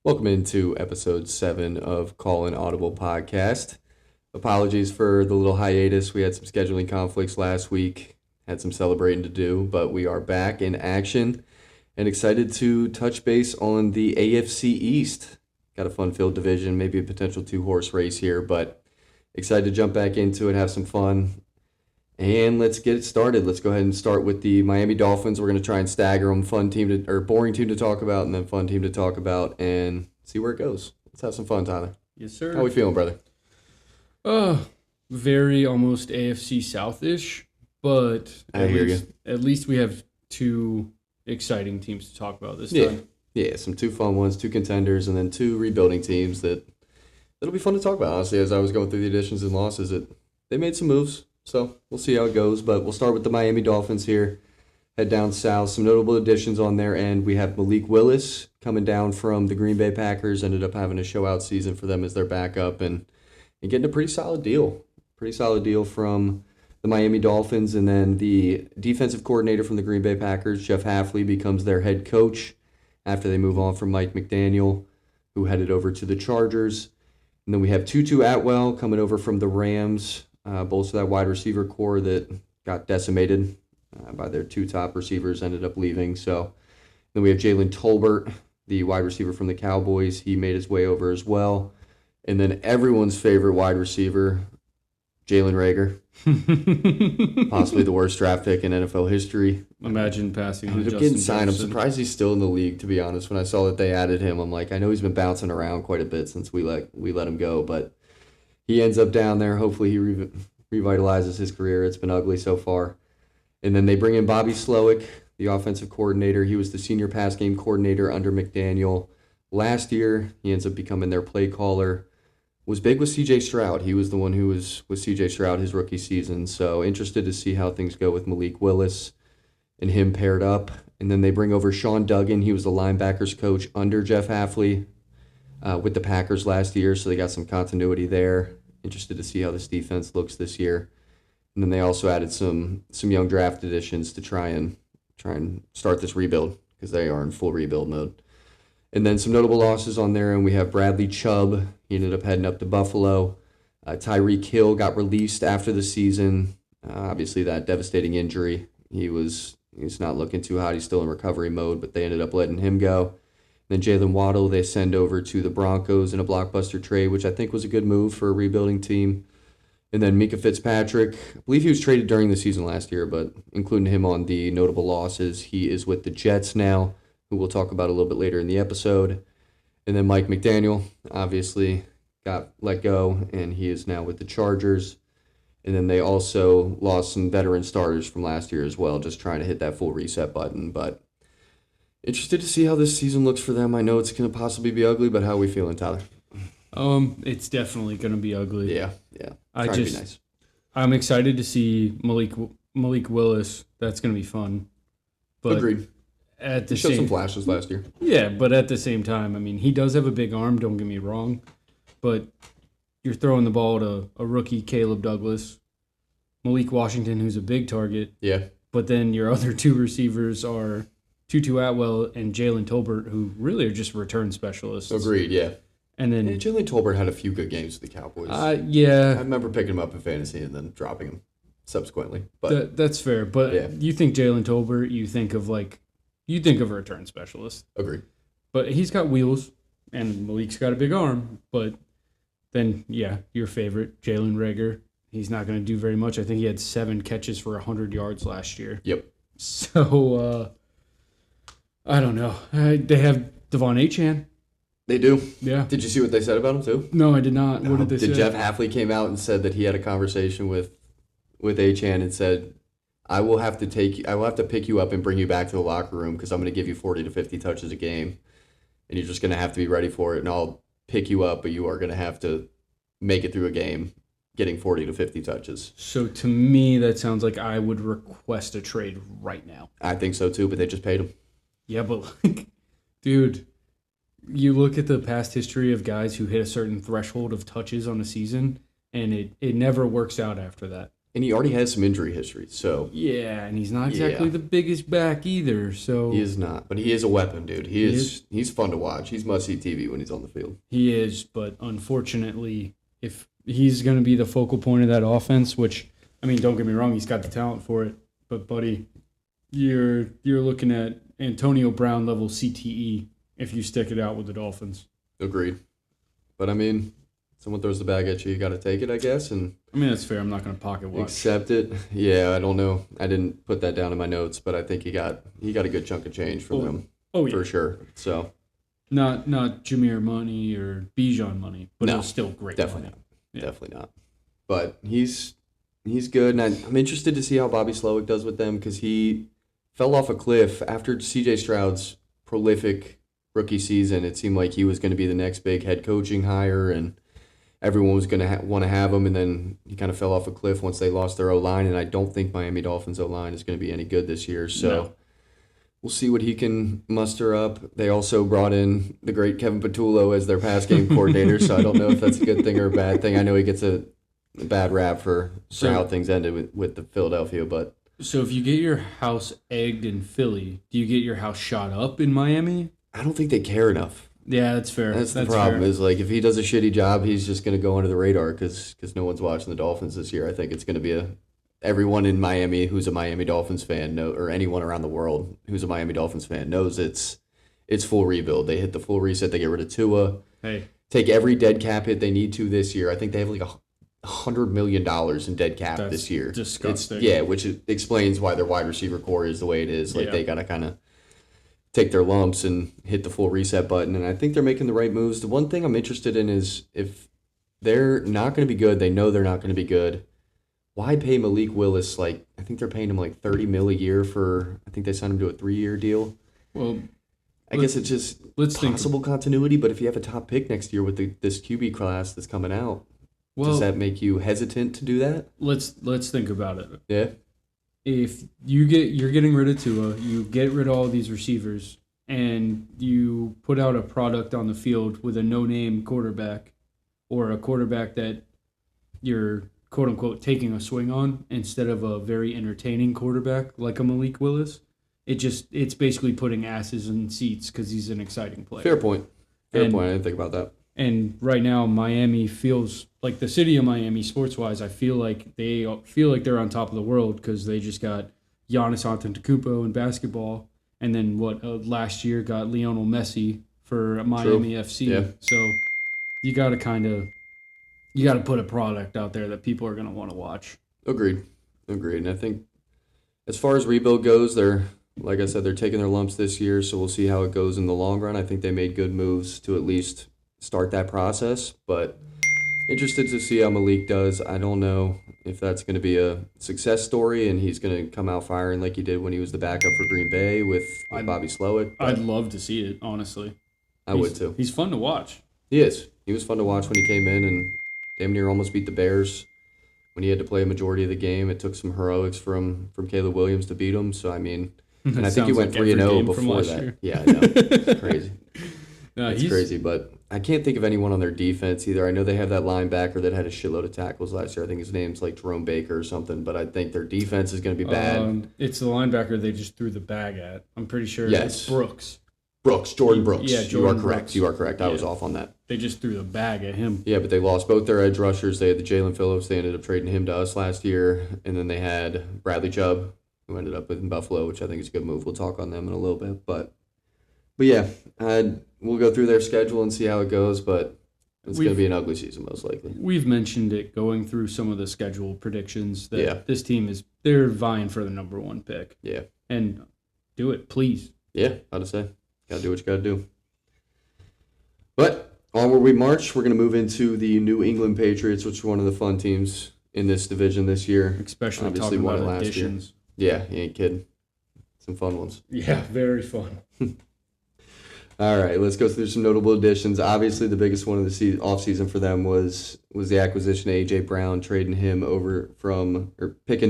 Welcome into episode 7 of Collin Audible podcast. Apologies for the little hiatus. We had some scheduling conflicts last week, had some celebrating to do, but we are back in action and excited to touch base on the AFC East. Got a fun-filled division, maybe a potential two-horse race here, but excited to jump back into it, have some fun. And let's get it started. Let's go ahead and start with the Miami Dolphins. We're going to try and stagger them. Boring team to talk about, and then fun team to talk about, and see where it goes. Let's have some fun, Tyler. Yes, sir. How we feeling, brother? Very almost AFC South-ish, but I hear you. At least we have two exciting teams to talk about this Yeah, time. yeah, some two fun ones, two contenders, and then two rebuilding teams that'll be fun to talk about. Honestly, as I was going through the additions and losses, they made some moves. So we'll see how it goes, but we'll start with the Miami Dolphins here. Head down south. Some notable additions on their end. We have Malik Willis coming down from the Green Bay Packers. Ended up having a show-out season for them as their backup and getting a pretty solid deal. Pretty solid deal from the Miami Dolphins. And then the defensive coordinator from the Green Bay Packers, Jeff Hafley, becomes their head coach after they move on from Mike McDaniel, who headed over to the Chargers. And then we have Tutu Atwell coming over from the Rams. Bolster that wide receiver core that got decimated by their two top receivers, ended up leaving. So then we have Jalen Tolbert, the wide receiver from the Cowboys. He made his way over as well. And then everyone's favorite wide receiver, Jalen Reagor. Possibly the worst draft pick in NFL history. Imagine passing on Ended up Justin getting signed. Jefferson. I'm surprised he's still in the league, to be honest. When I saw that they added him, I'm like, I know he's been bouncing around quite a bit since we let him go, but he ends up down there. Hopefully he revitalizes his career. It's been ugly so far. And then they bring in Bobby Slowick, the offensive coordinator. He was the senior pass game coordinator under McDaniel. Last year, he ends up becoming their play caller. Was big with C.J. Stroud. He was the one who was with C.J. Stroud his rookie season. So interested to see how things go with Malik Willis and him paired up. And then they bring over Sean Duggan. He was the linebackers coach under Jeff Hafley with the Packers last year, so they got some continuity there. Interested to see how this defense looks this year. And then they also added some young draft additions to try and start this rebuild because they are in full rebuild mode. And then some notable losses on there, and we have Bradley Chubb. He ended up heading up to Buffalo. Tyreek Hill got released after the season. Obviously, that devastating injury. He's not looking too hot. He's still in recovery mode, but they ended up letting him go. Then Jalen Waddle, they send over to the Broncos in a blockbuster trade, which I think was a good move for a rebuilding team. And then Mika Fitzpatrick, I believe he was traded during the season last year, but including him on the notable losses, he is with the Jets now, who we'll talk about a little bit later in the episode. And then Mike McDaniel, obviously, got let go, and he is now with the Chargers. And then they also lost some veteran starters from last year as well, just trying to hit that full reset button, but interested to see how this season looks for them. I know it's going to possibly be ugly, but how are we feeling, Tyler? It's definitely going to be ugly. Yeah. Trying to be nice. I'm excited to see Malik Willis. That's going to be fun. But Agreed. At the He showed same some flashes last year. Yeah, but at the same time, I mean, he does have a big arm. Don't get me wrong, but you're throwing the ball to a rookie, Caleb Douglas, Malik Washington, who's a big target. Yeah. But then your other two receivers are Tutu Atwell and Jalen Tolbert, who really are just return specialists. Agreed, yeah. And then Jalen Tolbert had a few good games with the Cowboys. I yeah, remember picking him up in fantasy and then dropping him subsequently. But that's fair. But yeah. You think Jalen Tolbert, you think of a return specialist. Agreed. But he's got wheels, and Malik's got a big arm. But then, yeah, your favorite, Jalen Reagor, he's not going to do very much. I think he had 7 catches for 100 yards last year. Yep. So, I don't know. They have Devon Achane. They do. Yeah. Did you see what they said about him too? No, I did not. What did they say? Jeff Hafley came out and said that he had a conversation with Achane and said, I will have to pick you up and bring you back to the locker room because I'm going to give you 40 to 50 touches a game, and you're just going to have to be ready for it. And I'll pick you up, but you are going to have to make it through a game, getting 40 to 50 touches. So to me, that sounds like I would request a trade right now. I think so too, but they just paid him. Yeah, but dude, you look at the past history of guys who hit a certain threshold of touches on a season, and it never works out after that. And he already has some injury history, so Yeah, and he's not exactly the biggest back either. So he is not. But he is a weapon, dude. He's fun to watch. He's must-see TV when he's on the field. He is, but unfortunately, if he's going to be the focal point of that offense, which, I mean, don't get me wrong, he's got the talent for it. But, buddy, you're looking at Antonio Brown level CTE if you stick it out with the Dolphins. Agreed. But, I mean, someone throws the bag at you, you got to take it, I guess, and I mean, that's fair. I'm not going to pocket watch. accept it. Yeah, I don't know. I didn't put that down in my notes, but I think he got a good chunk of change from them. Oh, yeah. For sure. So Not Jameer money or Bijan money, but No, it was still great definitely money. not. Yeah. Definitely not. But he's good, and I'm interested to see how Bobby Slowick does with them because he fell off a cliff after C.J. Stroud's prolific rookie season. It seemed like he was going to be the next big head coaching hire, and everyone was going to want to have him, and then he kind of fell off a cliff once they lost their O-line, and I don't think Miami Dolphins O-line is going to be any good this year. So No. we'll see what he can muster up. They also brought in the great Kevin Patullo as their pass game coordinator, so I don't know if that's a good thing or a bad thing. I know he gets a bad rap for how things ended with the Philadelphia, but So if you get your house egged in Philly, do you get your house shot up in Miami? I don't think they care enough. Yeah, that's fair. That's the problem. fair. Is like if he does a shitty job, he's just going to go under the radar because no one's watching the Dolphins this year. I think it's going to be everyone in Miami who's a Miami Dolphins fan or anyone around the world who's a Miami Dolphins fan knows it's full rebuild. They hit the full reset. They get rid of Tua. Hey, Take every dead cap hit they need to this year. I think they have like $100 million in dead cap That's this year. disgusting. Which explains why their wide receiver core is the way it is. Like Yeah. they got to kind of take their lumps and hit the full reset button. And I think they're making the right moves. The one thing I'm interested in is if they're not going to be good, they know they're not going to be good. Why pay Malik Willis I think they're paying him like $30 million a year for? I think they signed him to a 3-year deal. well, I guess it's just possible continuity. But if you have a top pick next year with this QB class that's coming out, does that make you hesitant to do that? let's think about it. Yeah. If you're getting rid of Tua, you get rid of all these receivers, and you put out a product on the field with a no-name quarterback, or a quarterback that you're quote unquote taking a swing on instead of a very entertaining quarterback like a Malik Willis. It's basically putting asses in seats because he's an exciting player. Fair point. I didn't think about that. And right now, Miami feels like the city of Miami, sports-wise. I feel like they're on top of the world because they just got Giannis Antetokounmpo in basketball, and then last year got Lionel Messi for Miami FC. Yeah. So you got to put a product out there that people are going to want to watch. Agreed. And I think as far as rebuild goes, like I said, they're taking their lumps this year, so we'll see how it goes in the long run. I think they made good moves to at least start that process, but interested to see how Malik does. I don't know if that's going to be a success story and he's going to come out firing like he did when he was the backup for Green Bay with Bobby Slowick. I'd love to see it, honestly. I would too. He's fun to watch. He is. He was fun to watch when he came in and damn near almost beat the Bears when he had to play a majority of the game. It took some heroics from Caleb Williams to beat him. So, I mean, and I think he went 3-0 before that. Year. Yeah, I know. It's crazy. No, It's crazy, but I can't think of anyone on their defense either. I know they have that linebacker that had a shitload of tackles last year. I think his name's like Jerome Baker or something, but I think their defense is going to be bad. It's the linebacker they just threw the bag at. I'm pretty sure Yes. it's Brooks. Jordan Brooks. Yeah, Jordan Brooks. You are correct. I was Yeah. off on that. They just threw the bag at him. Yeah, but they lost both their edge rushers. They had the Jalen Phillips. They ended up trading him to us last year. And then they had Bradley Chubb, who ended up with in Buffalo, which I think is a good move. We'll talk on them in a little bit. But yeah, we'll go through their schedule and see how it goes. But it's going to be an ugly season, most likely. We've mentioned it going through some of the schedule predictions that this team they're vying for the number one pick. Yeah. And do it, please. Yeah, how to say. Got to do what you got to do. But onward we march. We're going to move into the New England Patriots, which are one of the fun teams in this division this year. Especially Obviously talking won about it last additions. year. Yeah, you ain't kidding. Some fun ones. Yeah, very fun. All right, let's go through some notable additions. Obviously, the biggest one of the offseason for them was the acquisition of A.J. Brown, picking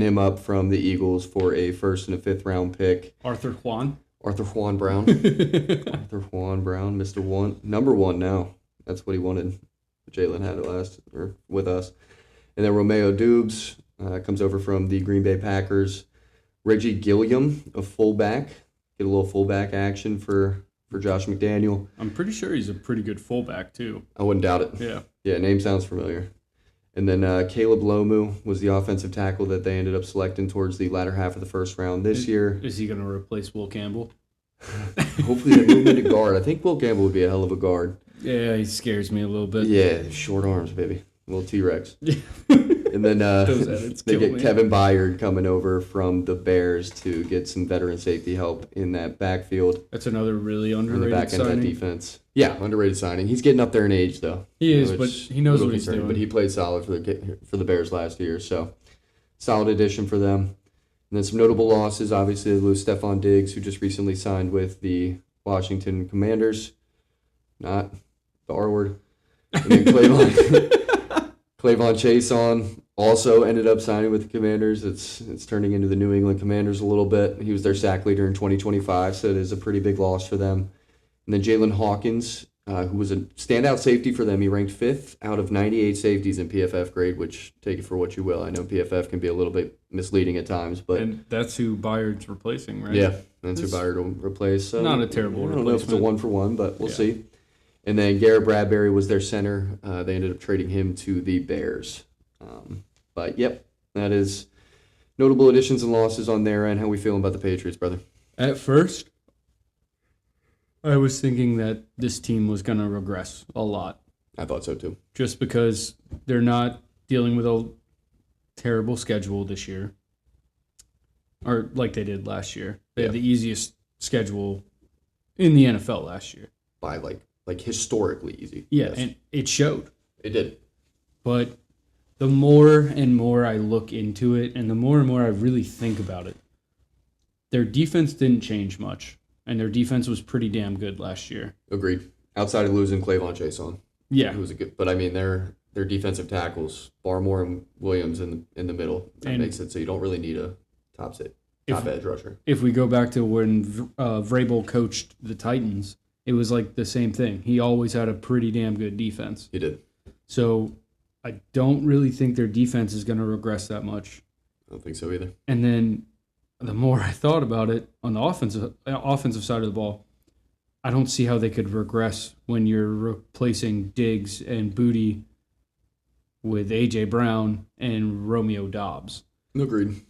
him up from the Eagles for a 1st and a 5th round pick. Arthur Juan Brown. Arthur Juan Brown, Mr. One. Number 1 now. That's what he wanted. Jalen had it with us. And then Romeo Dubes comes over from the Green Bay Packers. Reggie Gilliam, a fullback. Get a little fullback action for Josh McDaniel. I'm pretty sure he's a pretty good fullback, too. I wouldn't doubt it. Yeah. Yeah, name sounds familiar. And then Caleb Lomu was the offensive tackle that they ended up selecting towards the latter half of the first round this year. Is he going to replace Will Campbell? Hopefully they move him into guard. I think Will Campbell would be a hell of a guard. Yeah, he scares me a little bit. Yeah, short arms, baby. Little T-Rex. And then they get Kevin Byard coming over from the Bears to get some veteran safety help in that backfield. That's another really On the underrated back end of that signing. defense. Yeah, underrated signing. He's getting up there in age, though. He is, but he knows what he's doing. But he played solid for the Bears last year, so solid addition for them. And then some notable losses. Obviously, they lose Stephon Diggs, who just recently signed with the Washington Commanders. Not the R word. And then Clavon Chason also ended up signing with the Commanders. It's turning into the New England Commanders a little bit. He was their sack leader in 2025, so it is a pretty big loss for them. And then Jalen Hawkins, who was a standout safety for them. He ranked 5th out of 98 safeties in PFF grade, which take it for what you will. I know PFF can be a little bit misleading at times, but And that's who Byard's replacing, right? yeah, that's who Byard will replace. So Not a terrible I don't know if it's a replacement. 1-for-1, but we'll see. And then Garrett Bradbury was their center. They ended up trading him to the Bears. But, yep, that is notable additions and losses on their end. How we feeling about the Patriots, brother? At first, I was thinking that this team was going to regress a lot. I thought so, too. Just because they're not dealing with a terrible schedule this year. Or like they did last year. They had the easiest schedule in the NFL last year. By, like historically easy. Yeah, Yes. and it showed. It did. But the more and more I look into it and the more and more I really think about it, their defense didn't change much. And their defense was pretty damn good last year. Agreed. Outside of losing Clavon Chason. Yeah. Who was a good, but I mean, their defensive tackles, Barmore and Williams in the middle. That makes it so you don't really need a top edge rusher. If we go back to when Vrabel coached the Titans, it was like the same thing. He always had a pretty damn good defense. He did. So I don't really think their defense is going to regress that much. I don't think so either. And then the more I thought about it on the offensive side of the ball, I don't see how they could regress when you're replacing Diggs and Booty with A.J. Brown and Romeo Doubs. Agreed.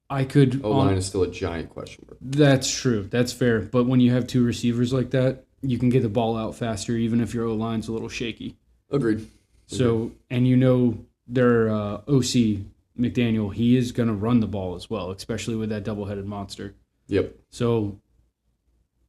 O-line is still a giant question mark. That's true. That's fair. But when you have two receivers like that, you can get the ball out faster, even if your O-line's a little shaky. Agreed. So, and you know their OC, McDaniel, he is going to run the ball as well, especially with that double-headed monster. Yep. So,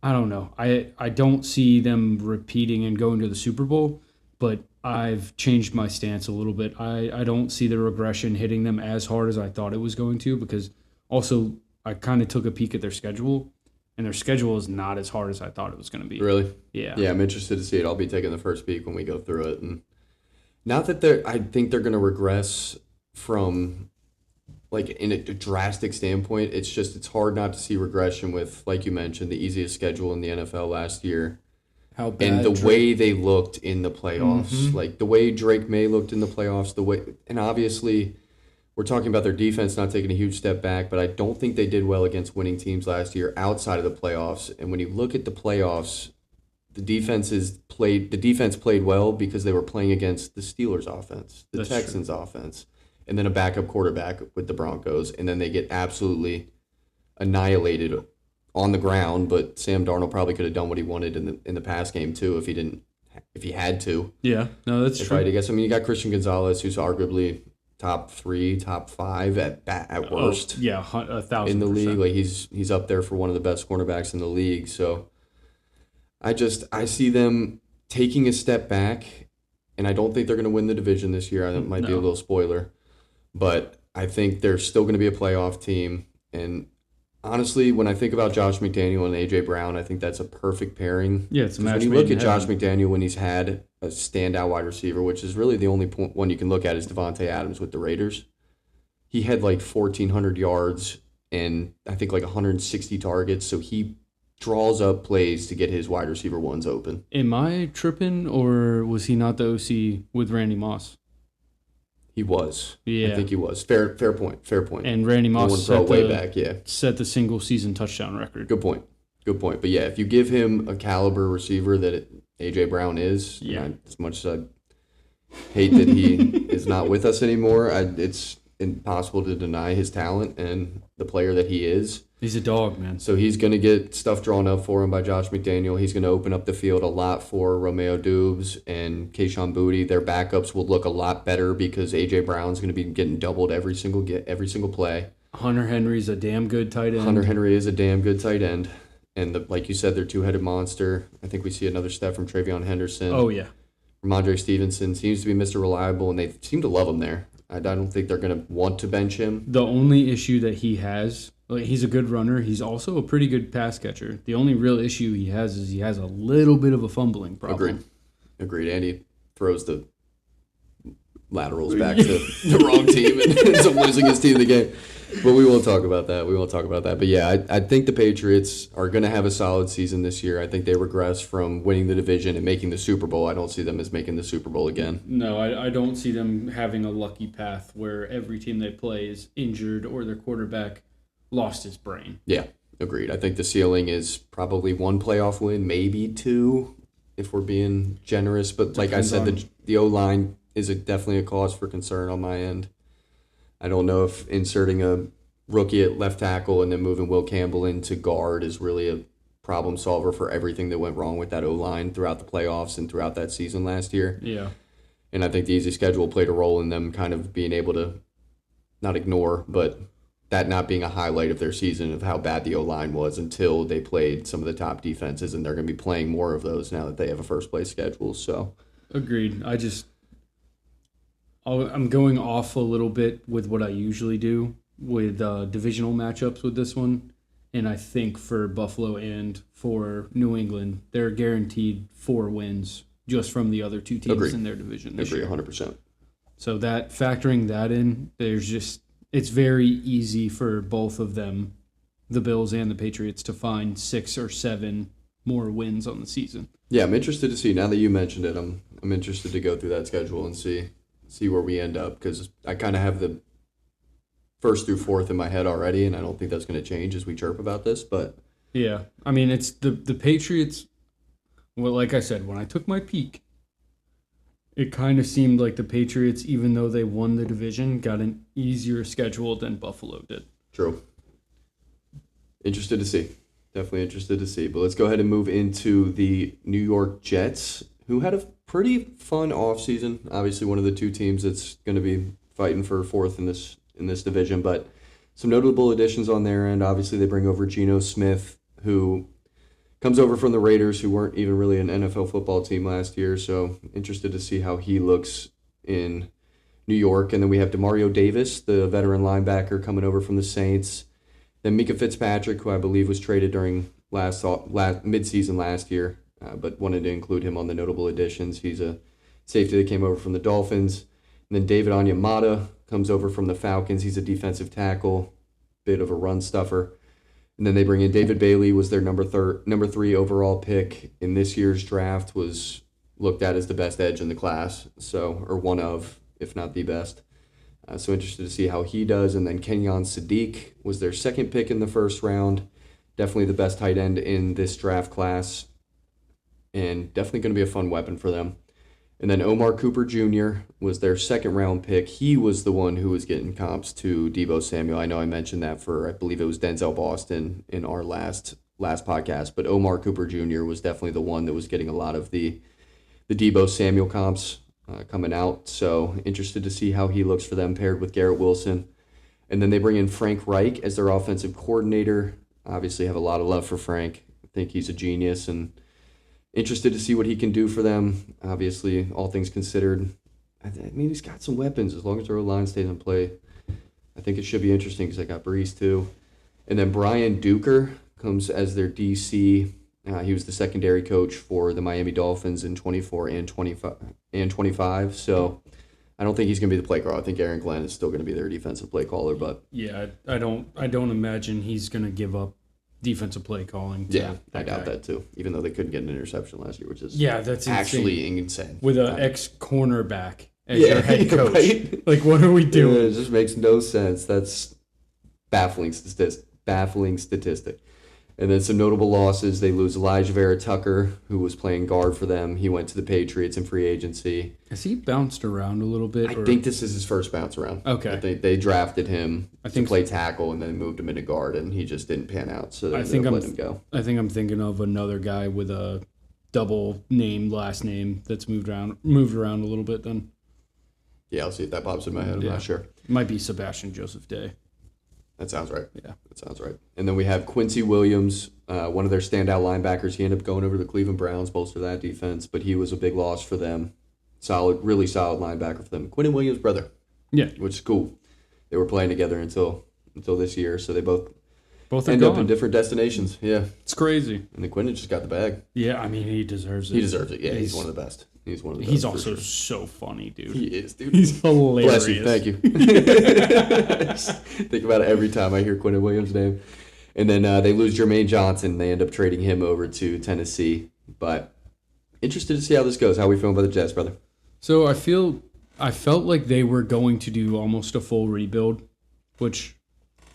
I don't know. I don't see them repeating and going to the Super Bowl, but I've changed my stance a little bit. I don't see the regression hitting them as hard as I thought it was going to, because also I kind of took a peek at their schedule, and their schedule is not as hard as I thought it was going to be. Really? Yeah. Yeah, I'm interested to see it. I'll be taking the first peek when we go through it. And not that I think they're going to regress from, like, in a drastic standpoint. It's just it's hard not to see regression with, like you mentioned, the easiest schedule in the NFL last year. How bad And the way they looked in the playoffs, like the way Drake May looked in the playoffs, and obviously we're talking about their defense not taking a huge step back, but I don't think they did well against winning teams last year outside of the playoffs. And when you look at the playoffs, the defense played well because they were playing against the Steelers offense, the Texans offense, and then a backup quarterback with the Broncos, and then they get absolutely annihilated on the ground. But Sam Darnold probably could have done what he wanted in the pass game too if he had to. Yeah, no, that's true. Right, I guess. I mean, you got Christian Gonzalez, who's arguably top 3, top 5 at worst. Yeah, 1,000% in the league. Like he's up there for one of the best cornerbacks in the league. So I see them taking a step back, and I don't think they're going to win the division this year. That might be a little spoiler, but I think they're still going to be a playoff team. And honestly, when I think about Josh McDaniel and A.J. Brown, I think that's a perfect pairing. Yeah, it's a match when you made look in at Josh heaven. McDaniel when he's had a standout wide receiver, which is really the only one you can look at is Devontae Adams with the Raiders. He had like 1,400 yards and I think like 160 targets, so he draws up plays to get his wide receiver ones open. Am I tripping, or was he not the OC with Randy Moss? He was. Yeah. I think he was. Fair point. And Randy Moss set the single season touchdown record. Good point. But yeah, if you give him a caliber receiver that A.J. Brown is, as much as I hate that he is not with us anymore, it's impossible to deny his talent and the player that he is. He's a dog, man. So he's going to get stuff drawn up for him by Josh McDaniel. He's going to open up the field a lot for Romeo Doubs and Kayshon Boutte. Their backups will look a lot better because A.J. Brown's going to be getting doubled every single play. Hunter Henry's a damn good tight end. Hunter Henry is a damn good tight end. And like you said, they're two-headed monster. I think we see another step from Travion Henderson. Oh, yeah. Ramondre Stevenson seems to be Mr. Reliable, and they seem to love him there. I don't think they're going to want to bench him. The only issue that he has, he's a good runner. He's also a pretty good pass catcher. The only real issue he has is he has a little bit of a fumbling problem. Agreed. And he throws the laterals back to the wrong team and ends up losing his team the game. But we won't talk about that. But yeah, I think the Patriots are going to have a solid season this year. I think they regress from winning the division and making the Super Bowl. I don't see them as making the Super Bowl again. No, I don't see them having a lucky path where every team they play is injured or their quarterback lost his brain. Yeah, agreed. I think the ceiling is probably one playoff win, maybe two, if we're being generous. But like I said, the O-line is definitely a cause for concern on my end. I don't know if inserting a rookie at left tackle and then moving Will Campbell into guard is really a problem solver for everything that went wrong with that O-line throughout the playoffs and throughout that season last year. Yeah. And I think the easy schedule played a role in them kind of being able to not ignore, but that not being a highlight of their season of how bad the O-line was until they played some of the top defenses, and they're going to be playing more of those now that they have a first-place schedule. So, agreed. I'm going off a little bit with what I usually do with divisional matchups with this one. And I think for Buffalo and for New England, they're guaranteed 4 wins just from the other two teams in their division this year. 100%. So that factoring that in, it's very easy for both of them, the Bills and the Patriots, to find 6 or 7 more wins on the season. Yeah, I'm interested to see. Now that you mentioned it, I'm interested to go through that schedule and see where we end up, because I kind of have the 1st through 4th in my head already, and I don't think that's going to change as we chirp about this. But yeah, I mean, it's the Patriots. Well, like I said, when I took my peek, it kind of seemed like the Patriots, even though they won the division, got an easier schedule than Buffalo did. True. Interested to see. Definitely interested to see. But let's go ahead and move into the New York Jets, who had a pretty fun offseason. Obviously, one of the two teams that's going to be fighting for 4th in this division. But some notable additions on their end. Obviously, they bring over Geno Smith, who comes over from the Raiders, who weren't even really an NFL football team last year. So interested to see how he looks in New York. And then we have Demario Davis, the veteran linebacker, coming over from the Saints. Then Mika Fitzpatrick, who I believe was traded during midseason last year, but wanted to include him on the notable additions. He's a safety that came over from the Dolphins. And then David Onyemata comes over from the Falcons. He's a defensive tackle, bit of a run stuffer. And then they bring in David Bailey, was their number 3 overall pick in this year's draft, was looked at as the best edge in the class, or one of, if not the best. So interested to see how he does. And then Kenyon Sadiq was their 2nd pick in the 1st round. Definitely the best tight end in this draft class, and definitely going to be a fun weapon for them. And then Omar Cooper Jr. was their 2nd round pick. He was the one who was getting comps to Deebo Samuel. I know I mentioned that I believe it was Denzel Boston in our last podcast, but Omar Cooper Jr. was definitely the one that was getting a lot of the Deebo Samuel comps coming out. So interested to see how he looks for them paired with Garrett Wilson. And then they bring in Frank Reich as their offensive coordinator. Obviously have a lot of love for Frank. I think he's a genius, and interested to see what he can do for them. Obviously, all things considered, I mean, he's got some weapons as long as their line stays in play. I think it should be interesting because I got Brees too. And then Brian Duker comes as their DC. He was the secondary coach for the Miami Dolphins in 24 and 25. So I don't think he's going to be the play caller. I think Aaron Glenn is still going to be their defensive play caller. But yeah, I don't imagine he's going to give up defensive play calling. I doubt that too. Even though they couldn't get an interception last year, which is that's actually insane. With an ex-cornerback as your head coach. Right? Like, what are we doing? It just makes no sense. That's baffling statistic. And then some notable losses. They lose Elijah Vera Tucker, who was playing guard for them. He went to the Patriots in free agency. Has he bounced around a little bit? I think this is his first bounce around. Okay. I think they drafted him to play tackle and then moved him into guard, and he just didn't pan out. So they let him go. I think I'm thinking of another guy with a double name, last name that's moved around a little bit then. Yeah, I'll see if that pops in my head. I'm not sure. Might be Sebastian Joseph Day. That sounds right. Yeah. That sounds right. And then we have Quincy Williams, one of their standout linebackers. He ended up going over to the Cleveland Browns, bolster that defense, but he was a big loss for them. Really solid linebacker for them. Quinton Williams' brother. Yeah. Which is cool. They were playing together until this year, so they both end gone. up in different destinations. Yeah. It's crazy. And then Quinton just got the bag. Yeah, I mean, he deserves it. He deserves it. Yeah, he's one of the best. He's one of the best. He's also so funny, dude. He is, dude. He's hilarious. Bless you. Thank you. Think about it every time I hear Quinton Williams' name. And then they lose Jermaine Johnson. They end up trading him over to Tennessee. But interested to see how this goes. How are we feeling about the Jets, brother? So I felt like they were going to do almost a full rebuild, which,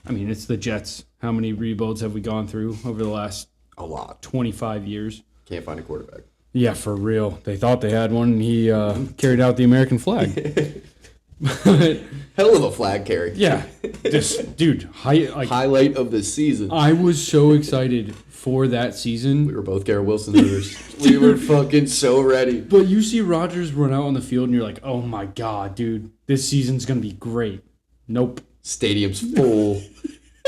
I mean, it's the Jets. How many rebuilds have we gone through over the last a lot 25 years? Can't find a quarterback. Yeah, for real. They thought they had one, and he carried out the American flag. Hell of a flag carry. Yeah, this dude, highlight of the season. I was so excited for that season. We were both Garrett Wilson owners. We were fucking so ready. But you see Rodgers run out on the field, and you're like, oh my god, dude, this season's gonna be great. Nope. Stadium's full.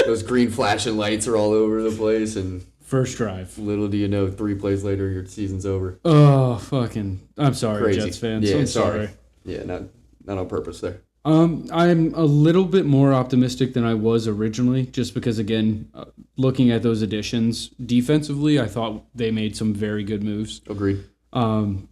Those green flashing lights are all over the place, and first drive. Little do you know, 3 plays later, your season's over. Oh, fucking! I'm sorry, Crazy. Jets fans. Yeah, I'm sorry. Yeah, not on purpose there. I'm a little bit more optimistic than I was originally, just because, again, looking at those additions defensively, I thought they made some very good moves. Agreed. And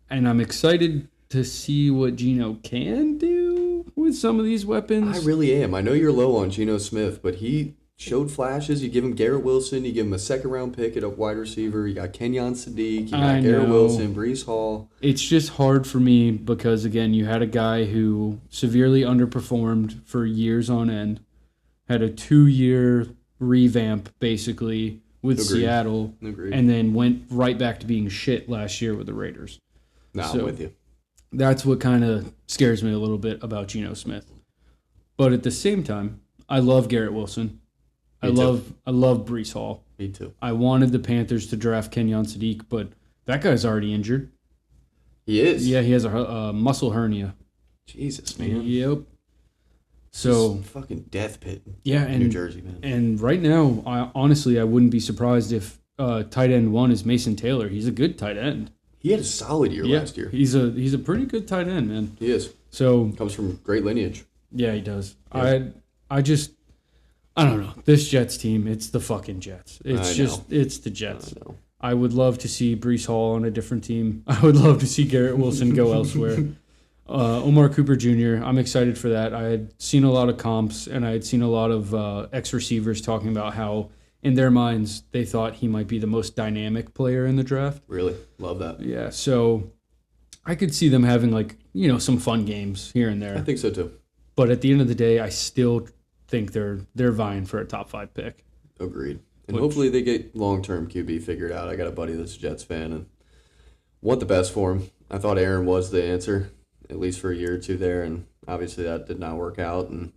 I'm excited to see what Geno can do with some of these weapons. I really am. I know you're low on Geno Smith, but he showed flashes. You give him Garrett Wilson. You give him a second-round pick at a wide receiver. You got Kenyon Sadiq. You got Garrett Wilson, Breece Hall. It's just hard for me because, again, you had a guy who severely underperformed for years on end, had a 2-year revamp, basically, with Seattle, and then went right back to being shit last year with the Raiders. I'm with you. That's what kind of scares me a little bit about Geno Smith. But at the same time, I love Garrett Wilson. I love Breece Hall. Me too. I wanted the Panthers to draft Kenyon Sadiq, but that guy's already injured. He is? Yeah, he has a muscle hernia. Jesus, man. Yep. So fucking death pit. Yeah, and New Jersey, man. And right now, I wouldn't be surprised if tight end 1 is Mason Taylor. He's a good tight end. He had a solid year last year. He's a pretty good tight end, man. He is. So comes from great lineage. Yeah, he does. Yeah. I don't know. This Jets team, it's the fucking Jets. It's the Jets. I would love to see Breece Hall on a different team. I would love to see Garrett Wilson go elsewhere. Omar Cooper Jr., I'm excited for that. I had seen a lot of comps, and I had seen a lot of ex-receivers talking about how, in their minds, they thought he might be the most dynamic player in the draft. Really? Love that. Yeah, so I could see them having, some fun games here and there. I think so, too. But at the end of the day, I still think they're vying for a top 5 pick. Agreed. And hopefully they get long-term QB figured out. I got a buddy that's a Jets fan and want the best for him. I thought Aaron was the answer, at least for a year or two there, and obviously that did not work out. And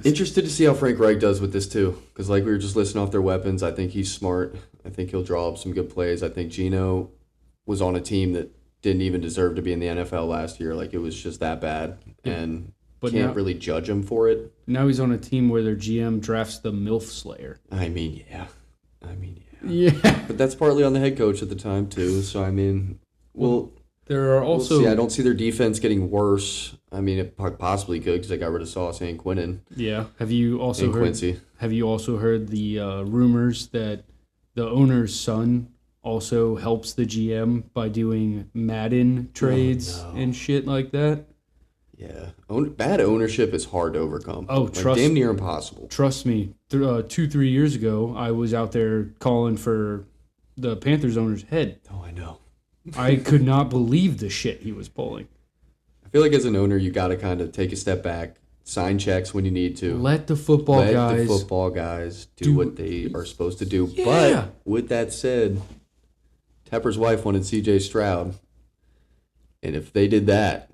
interested to see how Frank Reich does with this too, because we were just listing off their weapons. I think he's smart. I think he'll draw up some good plays. I think Geno was on a team that didn't even deserve to be in the NFL last year. It was just that bad, and can't really judge him for it. Now he's on a team where their GM drafts the MILF Slayer. I mean, yeah. Yeah. But that's partly on the head coach at the time, too. So, there are also... We'll see. I don't see their defense getting worse. I mean, it possibly could because they got rid of Sauce and Quinnen. Yeah. Have you also heard the rumors that the owner's son also helps the GM by doing Madden trades and shit like that? Yeah. Bad ownership is hard to overcome. Oh, damn near impossible. Trust me. 2-3 years ago, I was out there calling for the Panthers owner's head. Oh, I know. I could not believe the shit he was pulling. I feel like as an owner, you got to kind of take a step back, sign checks when you need to. Let the football guys do what they are supposed to do. Yeah. But with that said, Tepper's wife wanted C.J. Stroud. And if they did that,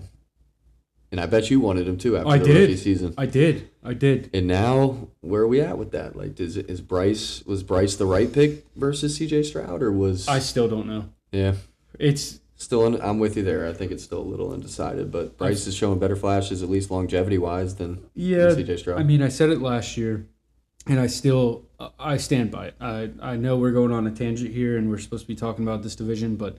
and I bet you wanted him too after the rookie season. I did. And now, where are we at with that? Like, was Bryce the right pick versus C.J. Stroud, or was... I still don't know. Yeah. It's... Still, I'm with you there. I think it's still a little undecided, but Bryce is showing better flashes, at least longevity-wise, than C.J. Stroud. I mean, I said it last year, and I stand by it. I know we're going on a tangent here, and we're supposed to be talking about this division, but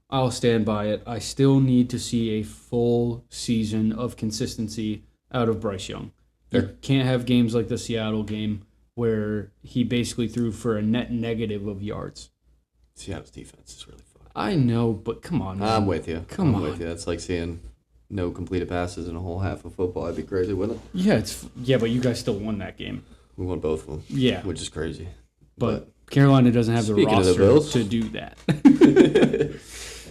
I'll stand by it. I still need to see a full season of consistency out of Bryce Young. Fair. You can't have games like the Seattle game where he basically threw for a net negative of yards. Seattle's defense is really fun. I know, but come on, man. I'm with you. Come on. With you. That's like seeing no completed passes in a whole half of football. I'd be crazy, wouldn't it? Yeah, but you guys still won that game. We won both of them. Yeah. Which is crazy. But Carolina doesn't have the roster to do that.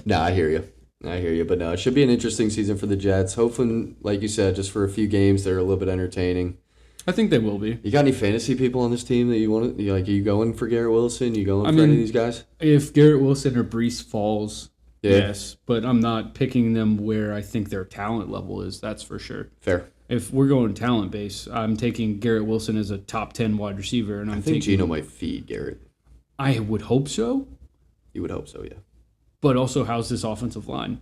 No, I hear you. But no, it should be an interesting season for the Jets. Hopefully, like you said, just for a few games that are a little bit entertaining. I think they will be. You got any fantasy people on this team that you want to, like, are you going for Garrett Wilson? You going for any of these guys? If Garrett Wilson or Breece falls, yeah. Yes. But I'm not picking them where I think their talent level is, that's for sure. Fair. If we're going talent base, I'm taking Garrett Wilson as a top 10 wide receiver. And I think Geno might feed Garrett. I would hope so. You would hope so, yeah. But also, how's this offensive line?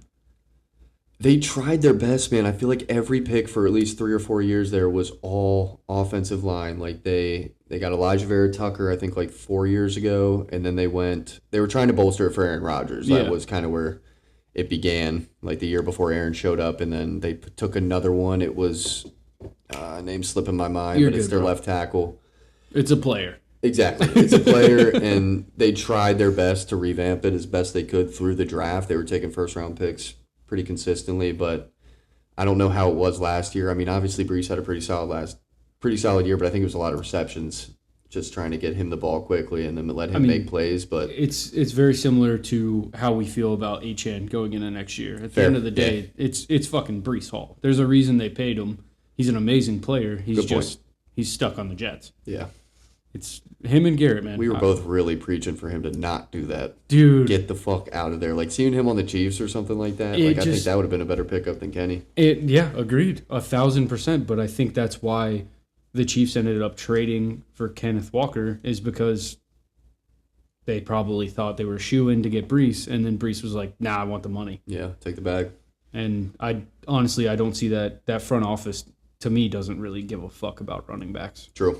They tried their best, man. I feel like every pick for at least 3 or 4 years there was all offensive line. Like they got Elijah Vera Tucker, I think, like 4 years ago, and then they were trying to bolster it for Aaron Rodgers. Yeah. That was kind of where it began, like the year before Aaron showed up, and then they took another one. It was name slipping my mind, but it's their left tackle. It's a player. Exactly. It's a player, and they tried their best to revamp it as best they could through the draft. They were taking first-round picks pretty consistently, but I don't know how it was last year. I mean, obviously Breece had a pretty solid year, but I think it was a lot of receptions, just trying to get him the ball quickly and then let him make plays. But it's very similar to how we feel about Achane going into next year. At the end of the day, it's fucking Breece Hall. There's a reason they paid him. He's an amazing player. He's stuck on the Jets. Yeah. It's him and Garrett, man. We were both really preaching for him to not do that. Dude. Get the fuck out of there. Like, seeing him on the Chiefs or something like that, I think that would have been a better pickup than Kenny. Yeah, agreed. 1,000%. But I think that's why the Chiefs ended up trading for Kenneth Walker, is because they probably thought they were shoo-in to get Breece, and then Breece was like, nah, I want the money. Yeah, take the bag. And I don't see that front office, to me, doesn't really give a fuck about running backs. True.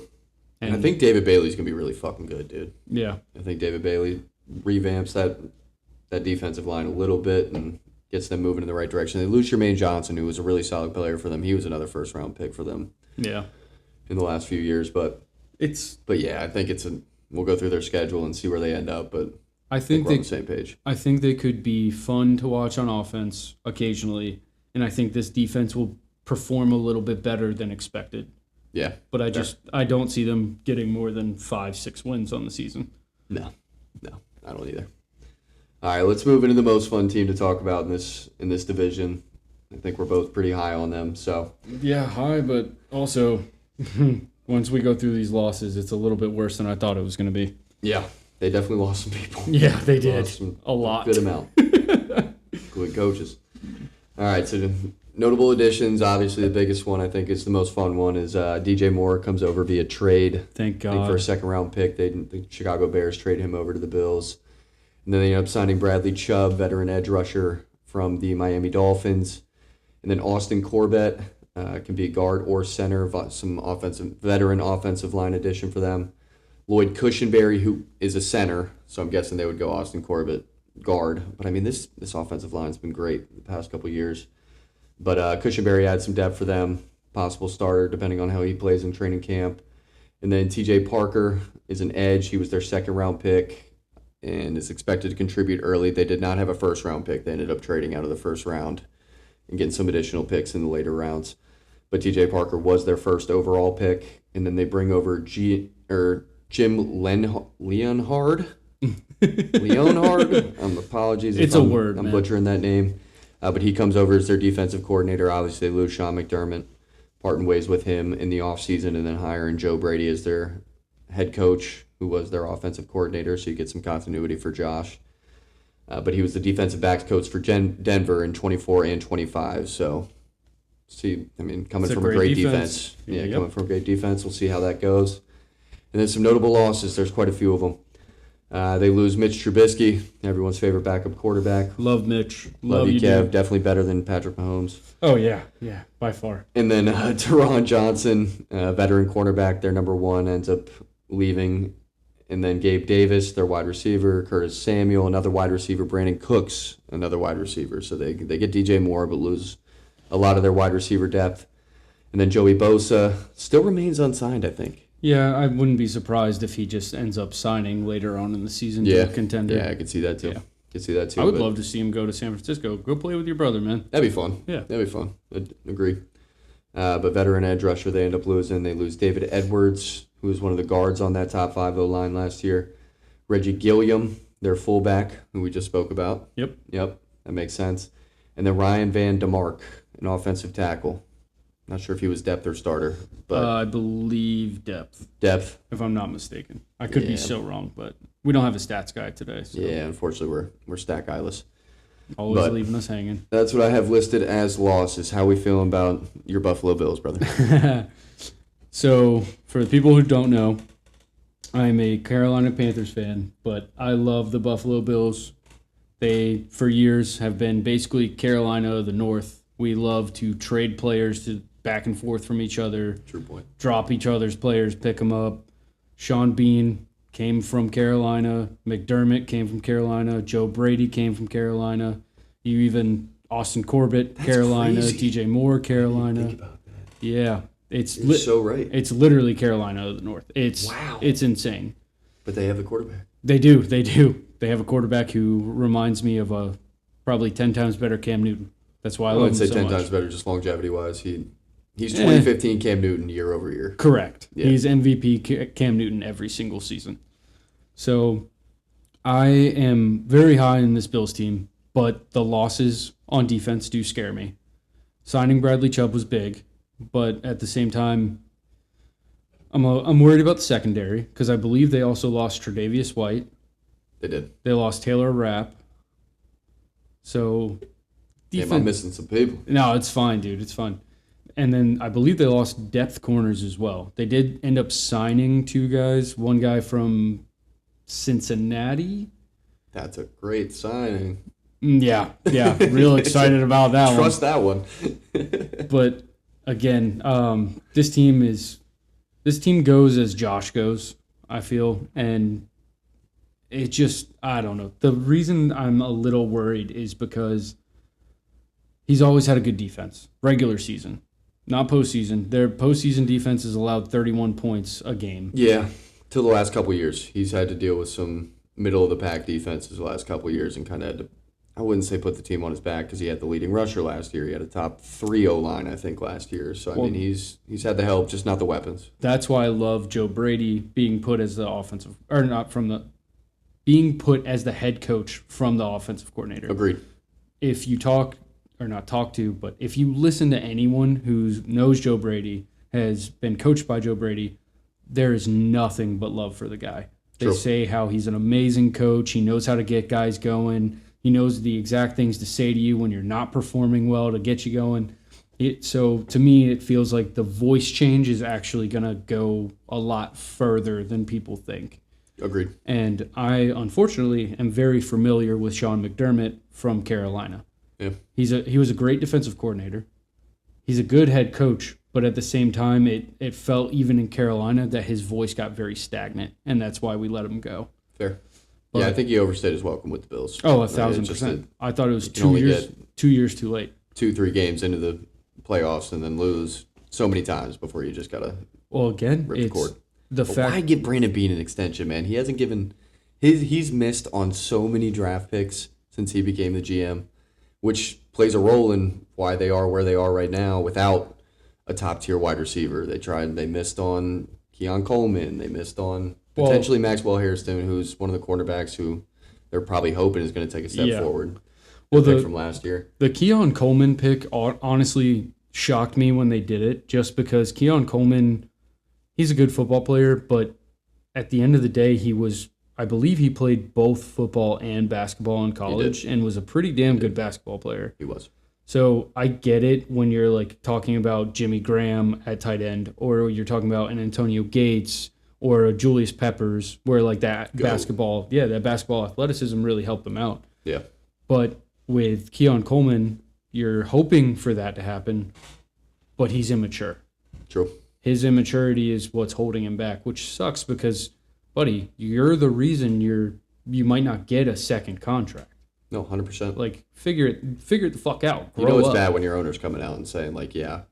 And I think David Bailey's going to be really fucking good, dude. Yeah. I think David Bailey revamps that defensive line a little bit and gets them moving in the right direction. They lose Jermaine Johnson, who was a really solid player for them. He was another first-round pick for them. Yeah. In the last few years. But yeah, I think we'll go through their schedule and see where they end up, but I think we're on the same page. I think they could be fun to watch on offense occasionally, and I think this defense will perform a little bit better than expected. Yeah. But I don't see them getting more than 5-6 wins on the season. No, I don't either. All right, let's move into the most fun team to talk about in this division. I think we're both pretty high on them. So yeah, high, but also once we go through these losses, it's a little bit worse than I thought it was going to be. Yeah, they definitely lost some people. Yeah, they did. A lot. Good amount. Good coaches. All right, so notable additions, obviously the biggest one, I think is the most fun one, is DJ Moore comes over via trade. Thank God. I think for a second-round pick. The Chicago Bears trade him over to the Bills. And then they end up signing Bradley Chubb, veteran edge rusher from the Miami Dolphins. And then Austin Corbett can be a guard or center, some veteran offensive line addition for them. Lloyd Cushenberry, who is a center, so I'm guessing they would go Austin Corbett, guard. But, I mean, this offensive line's been great the past couple of years. But Cushenberry adds some depth for them, possible starter depending on how he plays in training camp. And then T.J. Parker is an edge. He was their second-round pick and is expected to contribute early. They did not have a first-round pick. They ended up trading out of the first round and getting some additional picks in the later rounds. But T.J. Parker was their first overall pick. And then they bring over Jim Leonhard. Leonhard? Apologies. It's a word, I'm man. butchering that name. But he comes over as their defensive coordinator. Obviously, they lose Sean McDermott, parting ways with him in the offseason, and then hiring Joe Brady as their head coach, who was their offensive coordinator, so you get some continuity for Josh. But he was the defensive backs coach for Denver in 24 and 25. So, coming from a great defense. Yeah, coming from a great defense. We'll see how that goes. And then some notable losses. There's quite a few of them. They lose Mitch Trubisky, everyone's favorite backup quarterback. Love Mitch. Love you, Kev. Definitely better than Patrick Mahomes. Oh, yeah, by far. And then Teron Johnson, veteran cornerback, their number one, ends up leaving. And then Gabe Davis, their wide receiver, Curtis Samuel, another wide receiver, Brandon Cooks, another wide receiver. So they get DJ Moore, but lose a lot of their wide receiver depth. And then Joey Bosa still remains unsigned, I think. Yeah, I wouldn't be surprised if he just ends up signing later on in the season to a contender. Yeah, I could see that too. I would love to see him go to San Francisco. Go play with your brother, man. That'd be fun. Yeah. That'd be fun. I'd agree. But veteran edge rusher, they end up losing. They lose David Edwards, who was one of the guards on that top 5 O-line last year. Reggie Gilliam, their fullback, who we just spoke about. Yep, that makes sense. And then Ryan Van DeMark, an offensive tackle. Not sure if he was depth or starter, but I believe depth. Depth, if I'm not mistaken. I could be so wrong, but we don't have a stats guy today. So. Yeah, unfortunately, we're stat guyless. Always leaving us hanging. That's what I have listed as losses. How we feeling about your Buffalo Bills, brother? So, for the people who don't know, I'm a Carolina Panthers fan, but I love the Buffalo Bills. They, for years, have been basically Carolina of the North. We love to trade players to back and forth from each other. True point. Drop each other's players, pick them up. Sean Bean came from Carolina. McDermott came from Carolina. Joe Brady came from Carolina. Austin Corbett, Carolina. Crazy. DJ Moore, Carolina. Think about that. Yeah. You're so right. It's literally Carolina of the North. It's insane. But they have the quarterback. They do. They have a quarterback who reminds me of a probably 10 times better Cam Newton. That's why I love him so much. I'd say 10 times better just longevity-wise. He's 2015 Cam Newton year over year. Correct. Yeah. He's MVP Cam Newton every single season. So I am very high in this Bills team, but the losses on defense do scare me. Signing Bradley Chubb was big, but at the same time, I'm worried about the secondary because I believe they also lost Tre'Davious White. They did. They lost Taylor Rapp. So Damn, I'm missing some people. No, it's fine, dude. It's fine. And then I believe they lost depth corners as well. They did end up signing 2 guys. One guy from Cincinnati. That's a great signing. Yeah. Real excited about that one. Trust that one. But again, this team goes as Josh goes, I feel. And it just, I don't know. The reason I'm a little worried is because he's always had a good defense, regular season, not postseason. Their postseason defense has allowed 31 points a game. Yeah, to the last couple of years. He's had to deal with some middle-of-the-pack defenses the last couple of years and kind of had to, I wouldn't say put the team on his back because he had the leading rusher last year. He had a top 3 O-line, I think, last year. So, I mean, he's had the help, just not the weapons. That's why I love Joe Brady being put as being put as the head coach from the offensive coordinator. Agreed. If you if you listen to anyone who knows Joe Brady, has been coached by Joe Brady, there is nothing but love for the guy. They say how he's an amazing coach. He knows how to get guys going. He knows the exact things to say to you when you're not performing well to get you going. So to me, it feels like the voice change is actually going to go a lot further than people think. Agreed. And I, unfortunately, am very familiar with Sean McDermott from Carolina. Yeah. He was a great defensive coordinator. He's a good head coach, but at the same time, it felt even in Carolina that his voice got very stagnant, and that's why we let him go. Fair. But, I think he overstayed his welcome with the Bills. Oh, 1,000%. I thought it was 2 years too late. 2-3 games into the playoffs and then lose so many times before you just gotta rip the cord. Why give Brandon Beane an extension, man? He hasn't given he's missed on so many draft picks since he became the GM, which plays a role in why they are where they are right now without a top-tier wide receiver. They missed on Keon Coleman. They missed on potentially Maxwell Harrison, who's one of the cornerbacks who they're probably hoping is going to take a step forward. Well, pick from last year. The Keon Coleman pick honestly shocked me when they did it, just because Keon Coleman, he's a good football player, but at the end of the day, I believe he played both football and basketball in college and was a pretty damn good basketball player. He was. So I get it when you're like talking about Jimmy Graham at tight end, or you're talking about an Antonio Gates or a Julius Peppers, where like that basketball athleticism really helped them out. Yeah. But with Keon Coleman, you're hoping for that to happen, but he's immature. True. His immaturity is what's holding him back, which sucks because, buddy, you're the reason you might not get a second contract. No, 100%. Like, figure it the fuck out. You know it's up. bad when your owner's coming out and saying, like, yeah,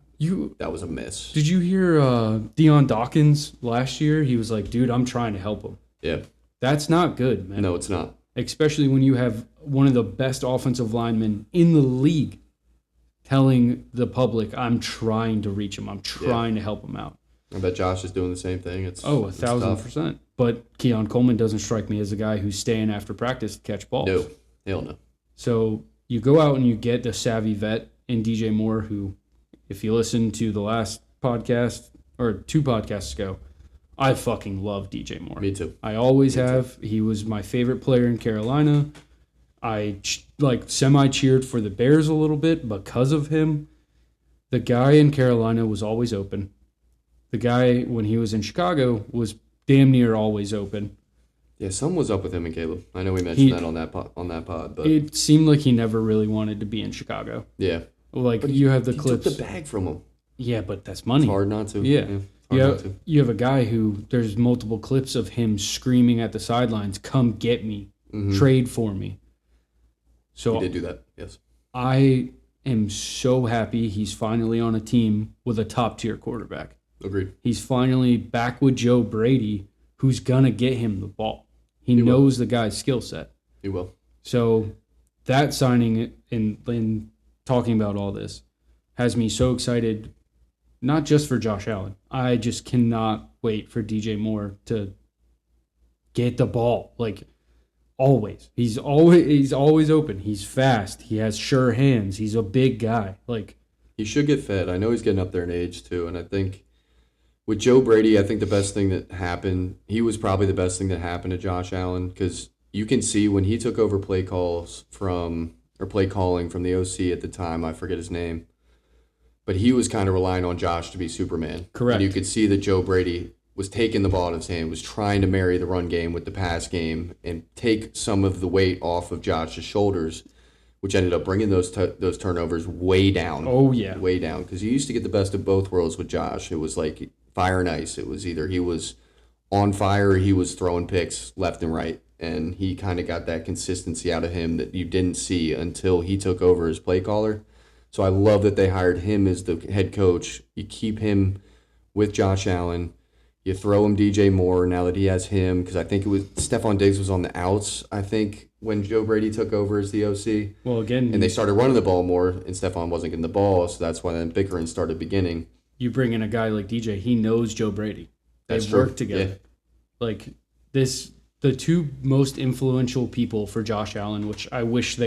that was a miss. Did you hear Deion Dawkins last year? He was like, dude, I'm trying to help him. Yeah. That's not good, man. No, it's not. Especially when you have one of the best offensive linemen in the league telling the public, I'm trying to reach him. I'm trying to help him out. I bet Josh is doing the same thing. It's 1,000%. But Keon Coleman doesn't strike me as a guy who's staying after practice to catch balls. No, hell no. So you go out and you get the savvy vet in DJ Moore, who, if you listen to the last podcast or 2 podcasts ago, I fucking love DJ Moore. Me too. I always have. He was my favorite player in Carolina. I semi-cheered for the Bears a little bit because of him. The guy in Carolina was always open. The guy, when he was in Chicago, was damn near always open. Yeah, something was up with him and Caleb. I know we mentioned that on that pod, but it seemed like he never really wanted to be in Chicago. Yeah. Like, you have the clips. Took the bag from him. Yeah, but that's money. It's hard not to. Yeah. You have a guy who, there's multiple clips of him screaming at the sidelines, come get me, trade for me. So he did do that, yes. I am so happy he's finally on a team with a top-tier quarterback. Agreed. He's finally back with Joe Brady, who's going to get him the ball. He knows the guy's skill set. He will. So that signing and talking about all this has me so excited, not just for Josh Allen. I just cannot wait for DJ Moore to get the ball. Like, always. He's always open. He's fast. He has sure hands. He's a big guy. Like, he should get fed. I know he's getting up there in age too, and I think with Joe Brady, I think the best thing that happened, he was probably the best thing that happened to Josh Allen, because you can see when he took over play calling from the OC at the time, I forget his name, but he was kind of relying on Josh to be Superman. Correct. And you could see that Joe Brady was taking the ball in his hand, was trying to marry the run game with the pass game and take some of the weight off of Josh's shoulders, which ended up bringing those turnovers way down. Oh, yeah. Way down. Because you used to get the best of both worlds with Josh. It was like fire and ice. It was either he was on fire or he was throwing picks left and right. And he kind of got that consistency out of him that you didn't see until he took over as play caller. So I love that they hired him as the head coach. You keep him with Josh Allen. You throw him DJ Moore now that he has him, because I think it was Stephon Diggs was on the outs, I think, when Joe Brady took over as the OC. Well, again, and they started running the ball more, and Stephon wasn't getting the ball, so that's why then bickering started beginning. You bring in a guy like DJ, he knows Joe Brady. They've worked together. Yeah. Like, the 2 most influential people for Josh Allen, which I wish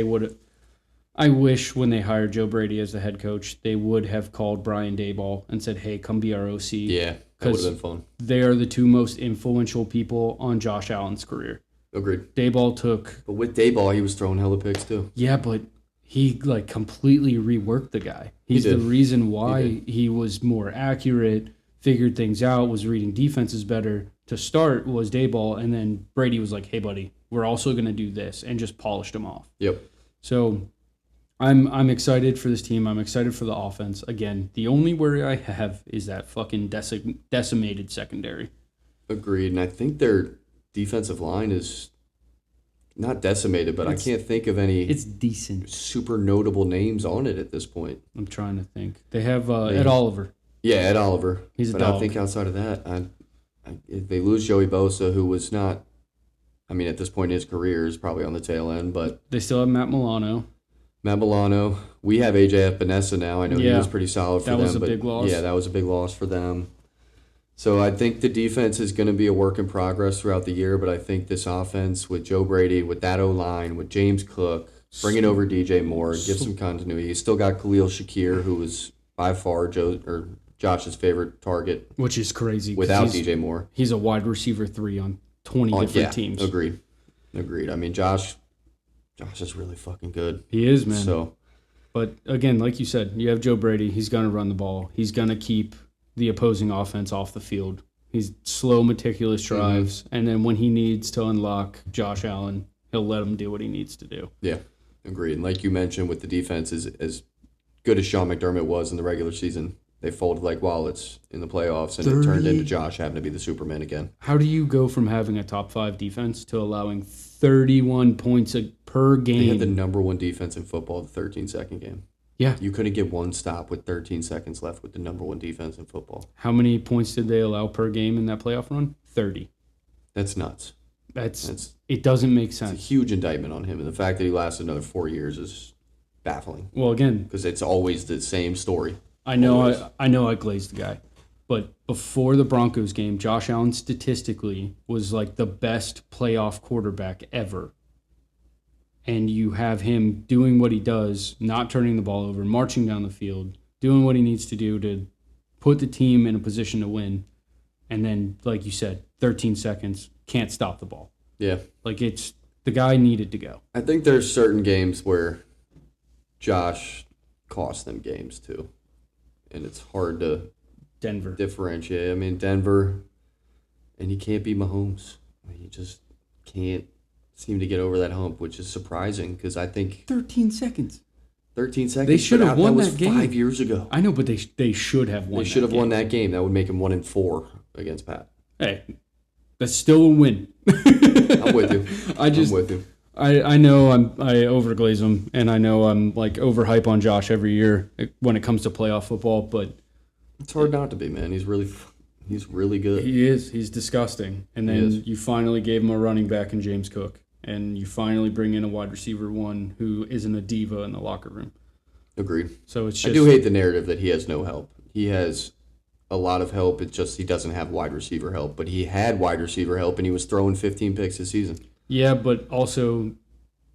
when they hired Joe Brady as the head coach, they would have called Brian Daboll and said, hey, come be our OC. Yeah, that would have been fun. They are the 2 most influential people on Josh Allen's career. Agreed. Daboll took... But with Daboll, he was throwing hella picks too. Yeah, but he like completely reworked the guy. He's the reason why he was more accurate, figured things out, was reading defenses better. To start was Daboll, and then Brady was like, hey, buddy, we're also going to do this, and just polished him off. Yep. So I'm excited for this team. I'm excited for the offense. Again, the only worry I have is that fucking decimated secondary. Agreed. And I think their defensive line is not decimated, but I can't think of any. It's decent. Super notable names on it at this point. I'm trying to think. They have Ed Oliver. Yeah, Ed Oliver. He's a but dog. I think outside of that, if they lose Joey Bosa, who was not, I mean, at this point in his career is probably on the tail end, but they still have Matt Milano. We have AJ Epinesa now. I know he was pretty solid for them. That was a big loss. Yeah, that was a big loss for them. So I think the defense is going to be a work in progress throughout the year, but I think this offense with Joe Brady, with that O-line, with James Cook, Bringing over DJ Moore, give some continuity. He's still got Khalil Shakir, who was by far Josh's favorite target. Which is crazy. Without DJ Moore. He's a wide receiver 3 on 20 different teams. Agreed. I mean, Josh is really fucking good. He is, man. So, but again, like you said, you have Joe Brady. He's going to run the ball. He's going to keep the opposing offense off the field. He's slow, meticulous drives. And then when he needs to unlock Josh Allen, he'll let him do what he needs to do. Yeah, agreed. And like you mentioned with the defense, as good as Sean McDermott was in the regular season, they folded like wallets in the playoffs, and it turned into Josh having to be the Superman again. How do you go from having a top 5 defense to allowing 31 points per game? They had the number 1 defense in football, the 13-second game. Yeah. You couldn't get one stop with 13 seconds left with the number 1 defense in football. How many points did they allow per game in that playoff run? 30. That's nuts. It doesn't make sense. It's a huge indictment on him, and the fact that he lasted another 4 years is baffling. Well, again, because it's always the same story. I know I glazed the guy, but before the Broncos game, Josh Allen statistically was like the best playoff quarterback ever. And you have him doing what he does, not turning the ball over, marching down the field, doing what he needs to do to put the team in a position to win. And then, like you said, 13 seconds, can't stop the ball. Yeah. Like the guy needed to go. I think there's certain games where Josh cost them games too. And it's hard to differentiate. I mean, Denver, and he can't beat Mahomes. I mean, he just can't seem to get over that hump, which is surprising because I think 13 seconds. 13 seconds. They should have won that game 5 years ago. I know, but they should have won. They should have won that game. That would make him 1-4 against Pat. Hey, that's still a win. I'm with you. I'm with you. I know I overglaze him, and I know I'm like overhype on Josh every year when it comes to playoff football, but it's hard not to be, man. He's really good. He is. He's disgusting. And then you finally gave him a running back in James Cook, and you finally bring in a wide receiver 1 who isn't a diva in the locker room. Agreed. So it's just, I do hate the narrative that he has no help. He has a lot of help. It's just he doesn't have wide receiver help, but he had wide receiver help, and he was throwing 15 picks this season. Yeah, but also,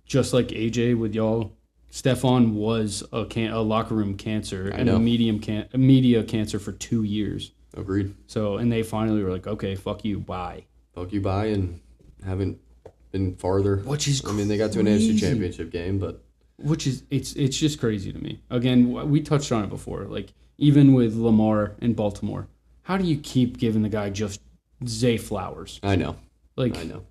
just like AJ with y'all, Stephon was a locker room cancer and a media cancer for 2 years. Agreed. So, and they finally were like, okay, fuck you, bye. Fuck you, bye, and haven't been farther. Which is crazy. I mean, they got to an AFC Championship game, but it's just crazy to me. Again, we touched on it before. Like, even with Lamar in Baltimore, how do you keep giving the guy just Zay Flowers? I know. I know.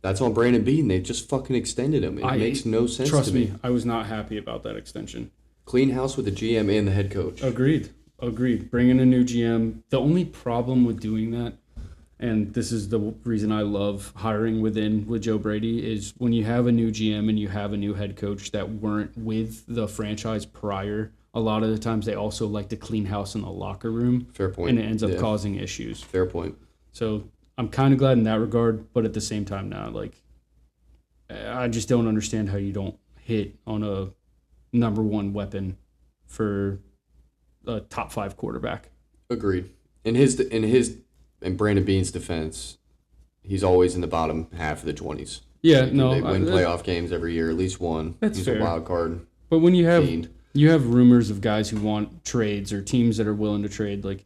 That's on Brandon Beane. They just fucking extended him. It makes no sense to me. Trust me, I was not happy about that extension. Clean house with the GM and the head coach. Agreed. Bring in a new GM. The only problem with doing that, and this is the reason I love hiring with Joe Brady, is when you have a new GM and you have a new head coach that weren't with the franchise prior, a lot of the times they also like to clean house in the locker room. Fair point. And it ends up causing issues. Fair point. So I'm kind of glad in that regard, but at the same time now, like, I just don't understand how you don't hit on a number 1 weapon for a top 5 quarterback. Agreed. In Brandon Beane's defense, he's always in the bottom half of the 20s. Yeah, They win playoff games every year, at least one. That's fair. He's a wild card. But when you have rumors of guys who want trades or teams that are willing to trade, like,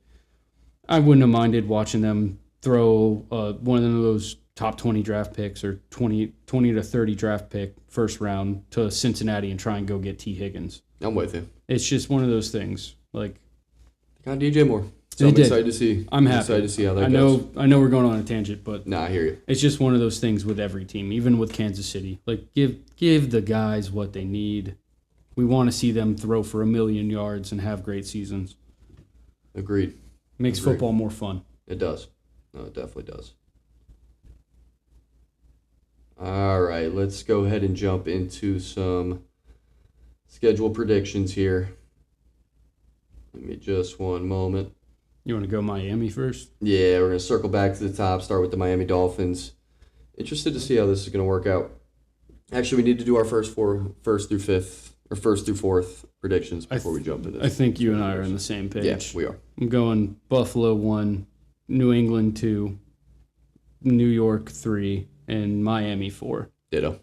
I wouldn't have minded watching them throw one of those top 20 draft picks or 20 to 30 draft pick first round to Cincinnati and try and go get T. Higgins. I'm with you. It's just one of those things. Like, they got DJ Moore. So I'm excited to see. I'm happy. Excited to see how that goes. I know we're going on a tangent, but I hear you. It's just one of those things with every team, even with Kansas City. Like, give the guys what they need. We want to see them throw for 1 million yards and have great seasons. Agreed. Makes football more fun. It does. No, it definitely does. All right, let's go ahead and jump into some schedule predictions here. Give me just one moment. You want to go Miami first? Yeah, we're going to circle back to the top, start with the Miami Dolphins. Interested to see how this is going to work out. Actually, we need to do our first through fourth predictions before we jump into this. I think you and I are on the same page. Yeah, we are. I'm going Buffalo 1, New England 2, New York 3, and Miami 4. Ditto.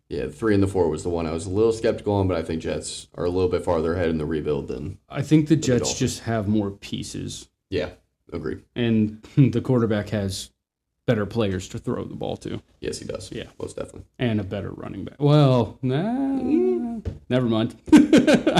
Yeah, 3 and the 4 was the one I was a little skeptical on, but I think Jets are a little bit farther ahead in the rebuild than. I think the Jets just have more pieces. Yeah, agreed. And the quarterback has better players to throw the ball to. Yes, he does. Yeah. Most definitely. And a better running back. Well, never mind.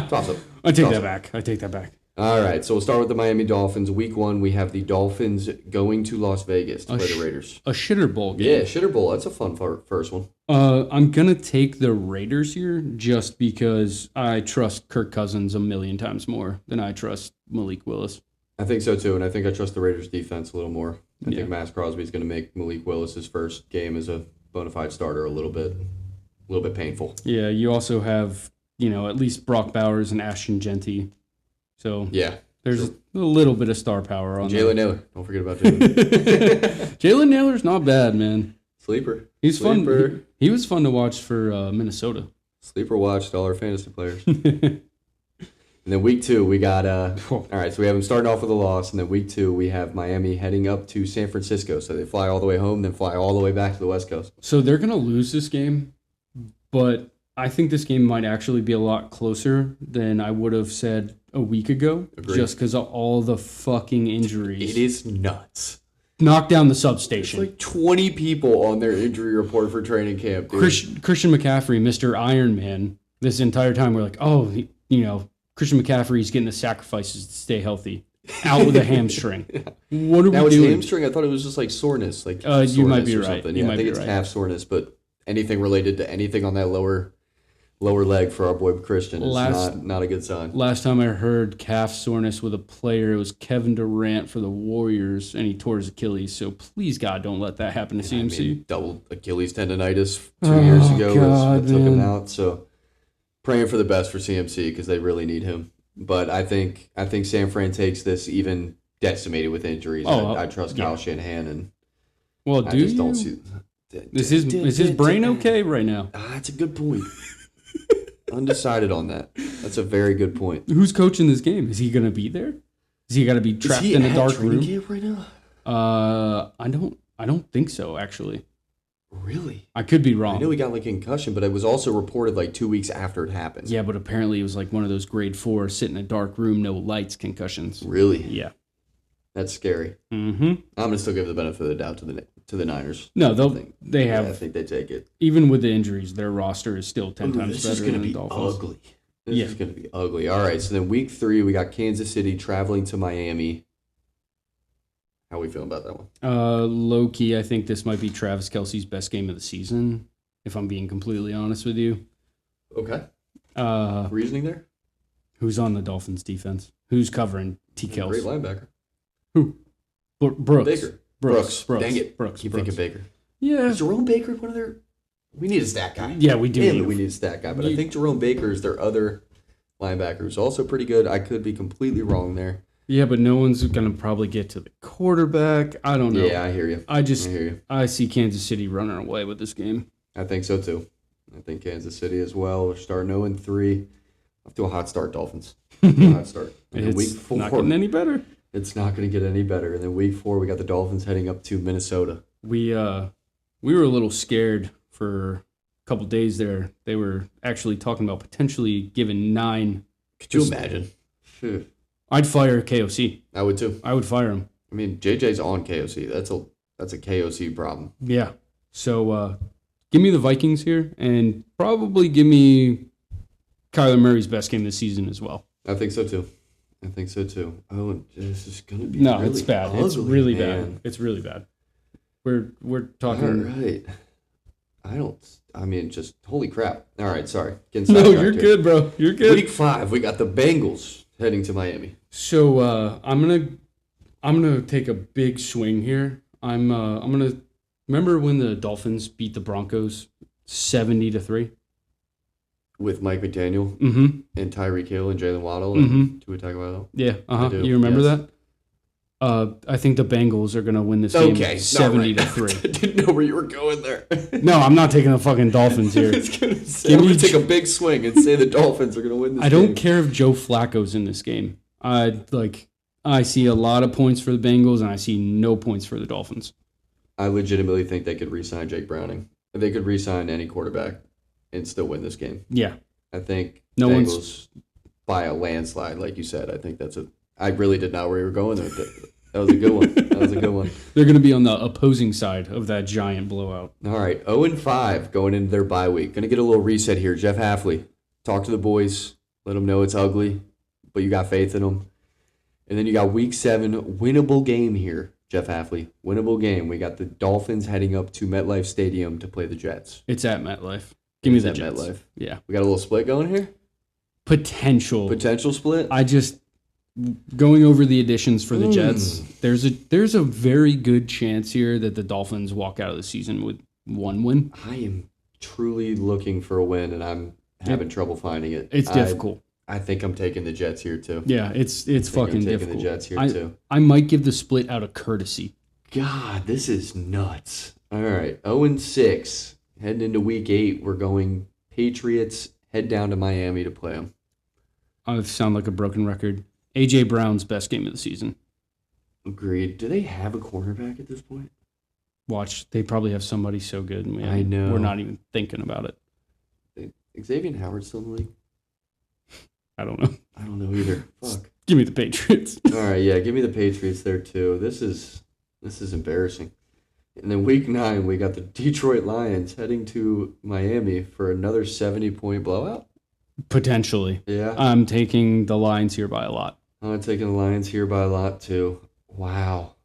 Toss up. I take that back. All right, so we'll start with the Miami Dolphins. Week 1, we have the Dolphins going to Las Vegas to play the Raiders. A shitter bowl game. Yeah, shitter bowl. That's a fun first one. I'm going to take the Raiders here just because I trust Kirk Cousins a million times more than I trust Malik Willis. I think so, too, and I think I trust the Raiders' defense a little more. I think Max Crosby is going to make Malik Willis' first game as a bona fide starter a little bit painful. Yeah, you also have, at least Brock Bowers and Ashton Genty. So yeah, there's a little bit of star power on Jalen Nailor. Don't forget about Jalen. Jalen Nailor's not bad, man. Sleeper. He's fun. He was fun to watch for Minnesota. Sleeper watched all our fantasy players. And then week 2, we got all right, so we have them starting off with a loss, and then week 2, we have Miami heading up to San Francisco. So they fly all the way home, then fly all the way back to the West Coast. So they're going to lose this game, but I think this game might actually be a lot closer than I would have said a week ago. Agreed. Just because of all the fucking injuries. It is nuts. Knock down the substation. There's like 20 people on their injury report for training camp, dude. Christian McCaffrey, Mr. Iron Man, this entire time we're like, Christian McCaffrey's getting the sacrifices to stay healthy. Out with a hamstring. What are we doing? Now it's hamstring. I thought it was just like soreness. Like you might be right. Something. Yeah, I think it's calf soreness, but anything related to anything on that lower leg for our boy Christian is not a good sign. Last time I heard calf soreness with a player, it was Kevin Durant for the Warriors, and he tore his Achilles. So please, God, don't let that happen to CMC. I mean, double Achilles tendonitis 2 years ago that took him out. So praying for the best for CMC because they really need him. But I think San Fran takes this even decimated with injuries. I trust Kyle Shanahan, and I just don't see. Is his brain okay right now? That's a good point. Undecided on that. That's a very good point. Who's coaching this game? Is he going to be there? Is he got to be trapped in a dark room? Camp right now? I don't think so. Actually, really? I could be wrong. I know he got like a concussion, but it was also reported like 2 weeks after it happened. Yeah, but apparently it was like one of those grade 4 sit in a dark room, no lights concussions. Really? Yeah. That's scary. Mm-hmm. I'm gonna still give the benefit of the doubt to the Niners. No, they have. I think they take it. Even with the injuries, their roster is still 10 times better than the Dolphins. Ugly. This is gonna be ugly. All right, so then week 3 we got Kansas City traveling to Miami. How are we feeling about that one? Low key, I think this might be Travis Kelce's best game of the season. If I'm being completely honest with you. Okay. Reasoning there? Who's on the Dolphins defense? Who's covering T. Kels? Great linebacker. Who? Brooks. Baker. Brooks. Dang it. Keep thinking Baker. Yeah. Is Jerome Baker one of their... We need a stat guy. Yeah, we do. We need a stat guy. But I think Jerome Baker is their other linebacker who's also pretty good. I could be completely wrong there. Yeah, but no one's going to probably get to the quarterback. I don't know. Yeah, I hear you. I see Kansas City running away with this game. I think so, too. I think Kansas City as well. We're starting 0-3. Off to a hot start, Dolphins. Hot start. It's week 4, not getting any better. It's not going to get any better. And then week 4, we got the Dolphins heading up to Minnesota. We were a little scared for a couple days there. They were actually talking about potentially giving 9. Could you imagine? I'd fire KOC. I would too. I would fire him. I mean, JJ's on KOC. That's a KOC problem. Yeah. So give me the Vikings here, and probably give me Kyler Murray's best game this season as well. I think so too. Oh, and this is gonna be no, really it's bad. Ugly, it's really man. bad. It's really bad. We're talking. All right. Just holy crap. All right, sorry. No, you're good, bro. You're good. Week 5, we got the Bengals heading to Miami. So I'm gonna take a big swing here. I'm gonna remember when the Dolphins beat the Broncos 70-3 with Mike McDaniel and Tyreek Hill and Jalen Waddle and Tua Tagovailoa. Yeah, You remember that? I think the Bengals are gonna win this game 70-3. I didn't know where you were going there. No, I'm not taking the fucking Dolphins here. I'm gonna take a big swing and say the Dolphins are gonna win this game. I don't care if Joe Flacco's in this game. I see a lot of points for the Bengals, and I see no points for the Dolphins. I legitimately think they could re-sign Jake Browning. They could re-sign any quarterback and still win this game. Yeah. I think No Bengals by a landslide, like you said. I think I really did not know where you were going there. That was a good one. That was a good one. They're going to be on the opposing side of that giant blowout. All right, 0-5 going into their bye week. Going to get a little reset here. Jeff Halfley, talk to the boys. Let them know it's ugly, but you got faith in them. And then you got week 7, winnable game here, Jeff Halfley. Winnable game. We got the Dolphins heading up to MetLife Stadium to play the Jets. It's at MetLife. Give me the Jets. MetLife. Yeah. We got a little split going here? Potential split? Going over the additions for the Jets, there's a very good chance here that the Dolphins walk out of the season with 1 win. I am truly looking for a win, and I'm having trouble finding it. It's difficult. I think I'm taking the Jets here, too. Yeah, it's fucking difficult. I'm taking the Jets here, too. I might give the split out of courtesy. God, this is nuts. All right, 0-6. Heading into week 8, we're going Patriots, head down to Miami to play them. I sound like a broken record. A.J. Brown's best game of the season. Agreed. Do they have a quarterback at this point? Watch, they probably have somebody so good. I know. We're not even thinking about it. Xavier Howard's still in the league? I don't know. I don't know either. Fuck. Give me the Patriots. All right, yeah, give me the Patriots there too. This is embarrassing. And then week 9, we got the Detroit Lions heading to Miami for another 70-point blowout. Potentially. Yeah. I'm taking the Lions here by a lot. I'm taking the Lions here by a lot too. Wow.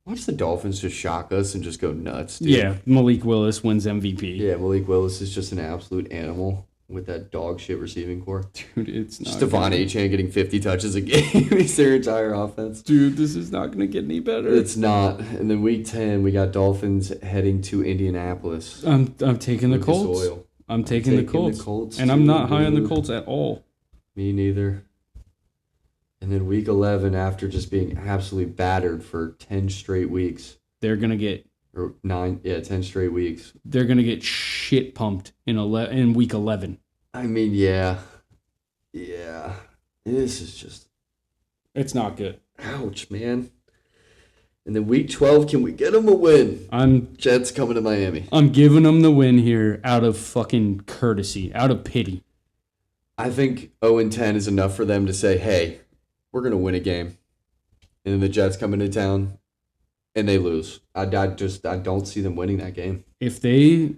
Watch the Dolphins just shock us and just go nuts, dude. Yeah, Malik Willis wins MVP. Yeah, Malik Willis is just an absolute animal with that dog shit receiving core. Dude, it's not. Stephon Achane getting 50 touches a game. He's their entire offense. Dude, this is not going to get any better. It's not. And then week 10, we got Dolphins heading to Indianapolis. I'm taking the Colts. I'm taking the Colts. And I'm not high on the Colts at all. Me neither. And then week 11, after just being absolutely battered for 10 straight weeks. They're going to get... 10 straight weeks. They're going to get shit pumped in week 11. I mean, yeah. Yeah. This is just... It's not good. Ouch, man. And then week 12, can we get them a win? Jets coming to Miami. I'm giving them the win here out of fucking courtesy, out of pity. I think 0-10 is enough for them to say, hey, we're going to win a game. And then the Jets come into town and they lose. I don't see them winning that game. If it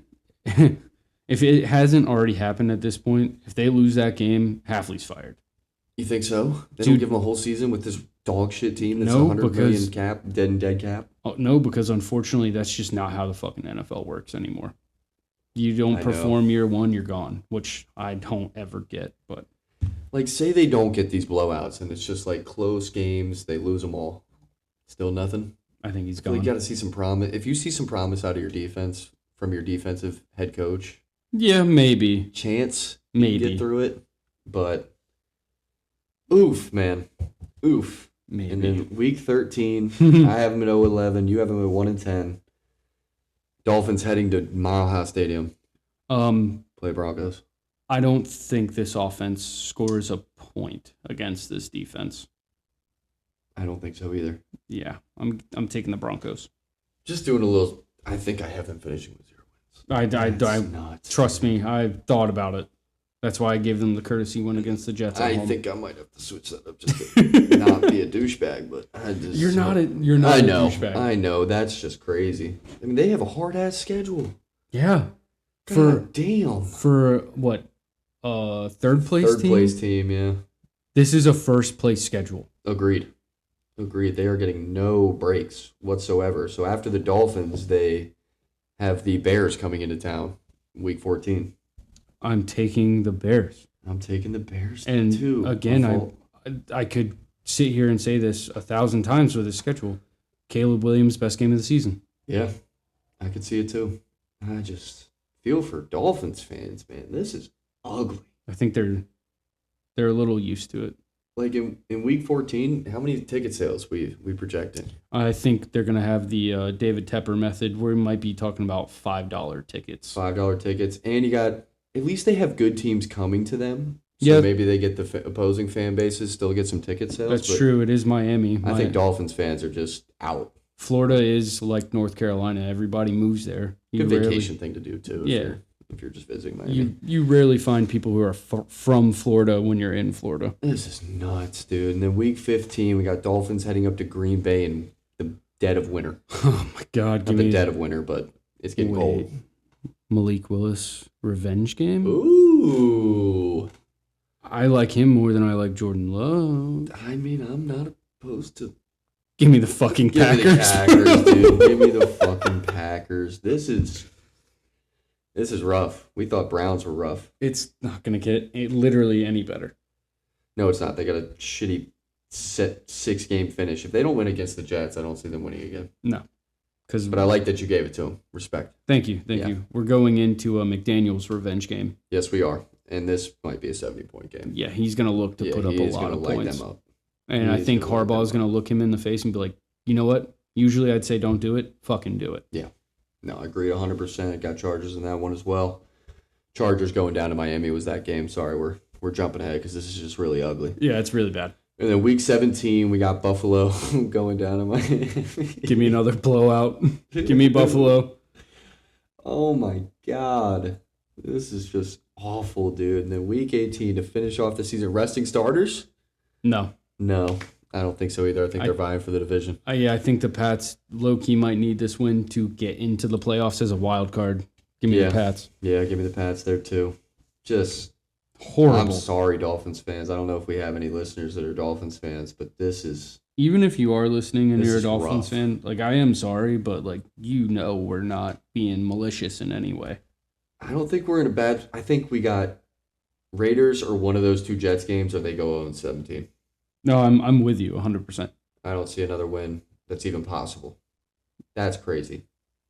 hasn't already happened at this point, if they lose that game, Halfley's fired. You think so? They don't give them a whole season with this dog shit team that's $100 million cap, dead cap? Oh, no, because unfortunately that's just not how the fucking NFL works anymore. You don't perform year 1, you're gone, which I don't ever get. But like, say they don't get these blowouts and it's just like close games, they lose them all. Still nothing? I think he's gone. You got to see some promise. If you see some promise out of your defense from your defensive head coach, yeah, maybe. Chance, maybe get through it. But oof, man, oof. Maybe. And then week 13, I have them at 0-11. You have them at 1-10. Dolphins heading to Mile High Stadium. Play Broncos. I don't think this offense scores a point against this defense. I don't think so either. Yeah, I'm taking the Broncos. Just doing a little. I think I have them finishing with 0 wins. I nuts, trust me. I thought about it. That's why I gave them the courtesy win against the Jets. I think I might have to switch that up just to not be a douchebag. But you're not a douchebag. I know. That's just crazy. I mean, they have a hard ass schedule. Yeah. Damn. For what? Third place team. Third place team. Yeah. This is a first place schedule. Agreed. They are getting no breaks whatsoever. So after the Dolphins, they have the Bears coming into town, week 14. I'm taking the Bears. I'm taking the Bears and too. Again, I could sit here and say this 1,000 times with this schedule. Caleb Williams, best game of the season. Yeah, I could see it too. I just feel for Dolphins fans, man. This is ugly. I think they're a little used to it. Like in week 14, how many ticket sales we projecting? I think they're going to have the David Tepper method where we might be talking about $5 tickets. $5 tickets. And you got, at least they have good teams coming to them. So yeah. Maybe they get the opposing fan bases, still get some ticket sales. That's true. It is Miami. I think Dolphins fans are just out. Florida is like North Carolina. Everybody moves there. Good vacation thing to do, too. Yeah. if you're just visiting Miami. You rarely find people who are from Florida when you're in Florida. This is nuts, dude. And then week 15, we got Dolphins heading up to Green Bay in the dead of winter. Oh my God! Not the dead of winter, but it's getting cold. Malik Willis revenge game. Ooh. I like him more than I like Jordan Love. I mean, I'm not opposed to. Give me the fucking Packers. Give me the Packers, dude. Give me the fucking Packers. This is rough. We thought Browns were rough. It's not going to get literally any better. No, it's not. They got a shitty 6-game finish. If they don't win against the Jets, I don't see them winning again. No. But I like that you gave it to them. Respect. Thank you. We're going into a McDaniels revenge game. Yes, we are. And this might be a 70-point game. Yeah, he's going to look to put up a lot of points. Them up. And I think Harbaugh is going to look him in the face and be like, you know what? Usually I'd say don't do it. Fucking do it. Yeah. No, I agree 100%. I got Chargers in that one as well. Chargers going down to Miami was that game. Sorry, we're jumping ahead because this is just really ugly. Yeah, it's really bad. And then week 17, we got Buffalo going down to Miami. Give me another blowout. Give me Buffalo. Oh, my God. This is just awful, dude. And then week 18 to finish off the season. Resting starters? No, I don't think so either. I think they're vying for the division. Yeah, I think the Pats low-key might need this win to get into the playoffs as a wild card. Give me the Pats. Yeah, give me the Pats there too. Just horrible. I'm sorry, Dolphins fans. I don't know if we have any listeners that are Dolphins fans, but this is... Even if you are listening and you're a Dolphins fan, like, I am sorry, but, like, we're not being malicious in any way. I don't think we're in a bad... I think we got Raiders or one of those two Jets games, or they go 0-17. No, I'm with you 100%. I don't see another win that's even possible. That's crazy.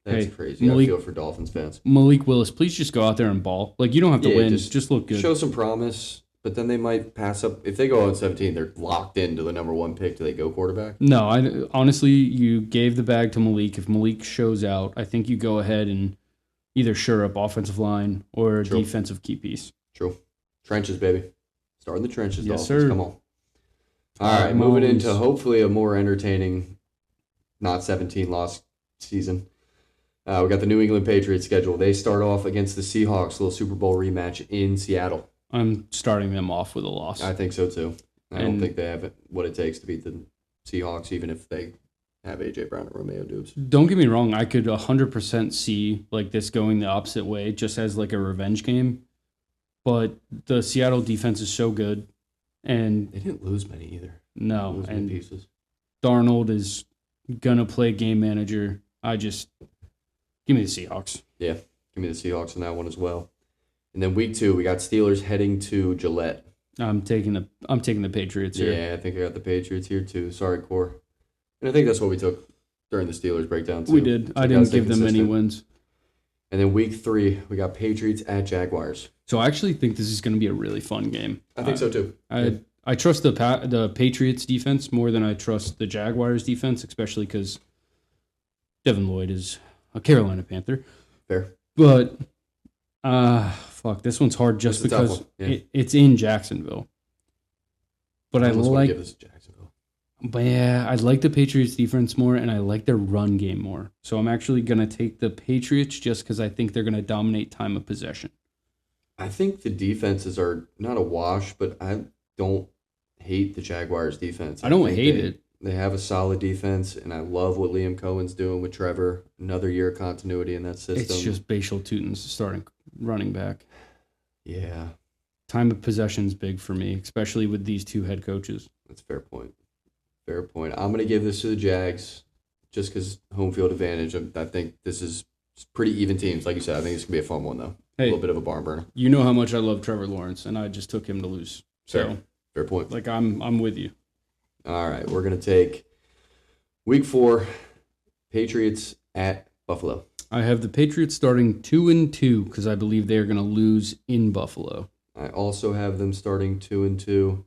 That's crazy. I feel for Dolphins fans. Malik Willis, please just go out there and ball. Like, you don't have to win. Just look good. Show some promise, but then they might pass up. If they go 0-17, they're locked into the number one pick. Do they go quarterback? No, honestly, you gave the bag to Malik. If Malik shows out, I think you go ahead and either shore up offensive line or defensive key piece. True. Trenches, baby. Start in the trenches, yes, Dolphins. Sir. Come on. All right, moving into hopefully a more entertaining, not 17-loss season. We got the New England Patriots schedule. They start off against the Seahawks, little Super Bowl rematch in Seattle. I'm starting them off with a loss. I think so, too. I don't think they have what it takes to beat the Seahawks, even if they have A.J. Brown and Romeo Doubs. Don't get me wrong. I could 100% see like this going the opposite way, just as like a revenge game. But the Seattle defense is so good. And they didn't lose many either. No, and pieces. Darnold is gonna play game manager. Give me the Seahawks. Yeah, give me the Seahawks in that one as well. And then week 2, we got Steelers heading to Gillette. I'm taking the Patriots here. Yeah, I think I got the Patriots here too. Sorry, Core. And I think that's what we took during the Steelers breakdown too. We did. I didn't give them any wins. And then week 3, we got Patriots at Jaguars. So I actually think this is going to be a really fun game. I think so too. I trust the Patriots defense more than I trust the Jaguars defense, especially because Devin Lloyd is a Carolina Panther. Fair. But this one's hard just because it's in Jacksonville. But I like give this to Jacksonville. But yeah, I like the Patriots defense more, and I like their run game more. So I'm actually going to take the Patriots just because I think they're going to dominate time of possession. I think the defenses are not a wash, but I don't hate the Jaguars defense. I don't hate it. They have a solid defense, and I love what Liam Cohen's doing with Trevor. Another year of continuity in that system. It's just Bashal Tutin's starting running back. Yeah. Time of possession is big for me, especially with these two head coaches. That's a fair point. Fair point. I'm going to give this to the Jags just because home field advantage. I think this is pretty even teams. Like you said, I think it's going to be a fun one, though. Hey, a little bit of a barn burner. You know how much I love Trevor Lawrence, and I just took him to lose. So fair point. Like, I'm with you. All right, we're going to take week 4, Patriots at Buffalo. I have the Patriots starting 2-2 because I believe they are going to lose in Buffalo. I also have them starting 2-2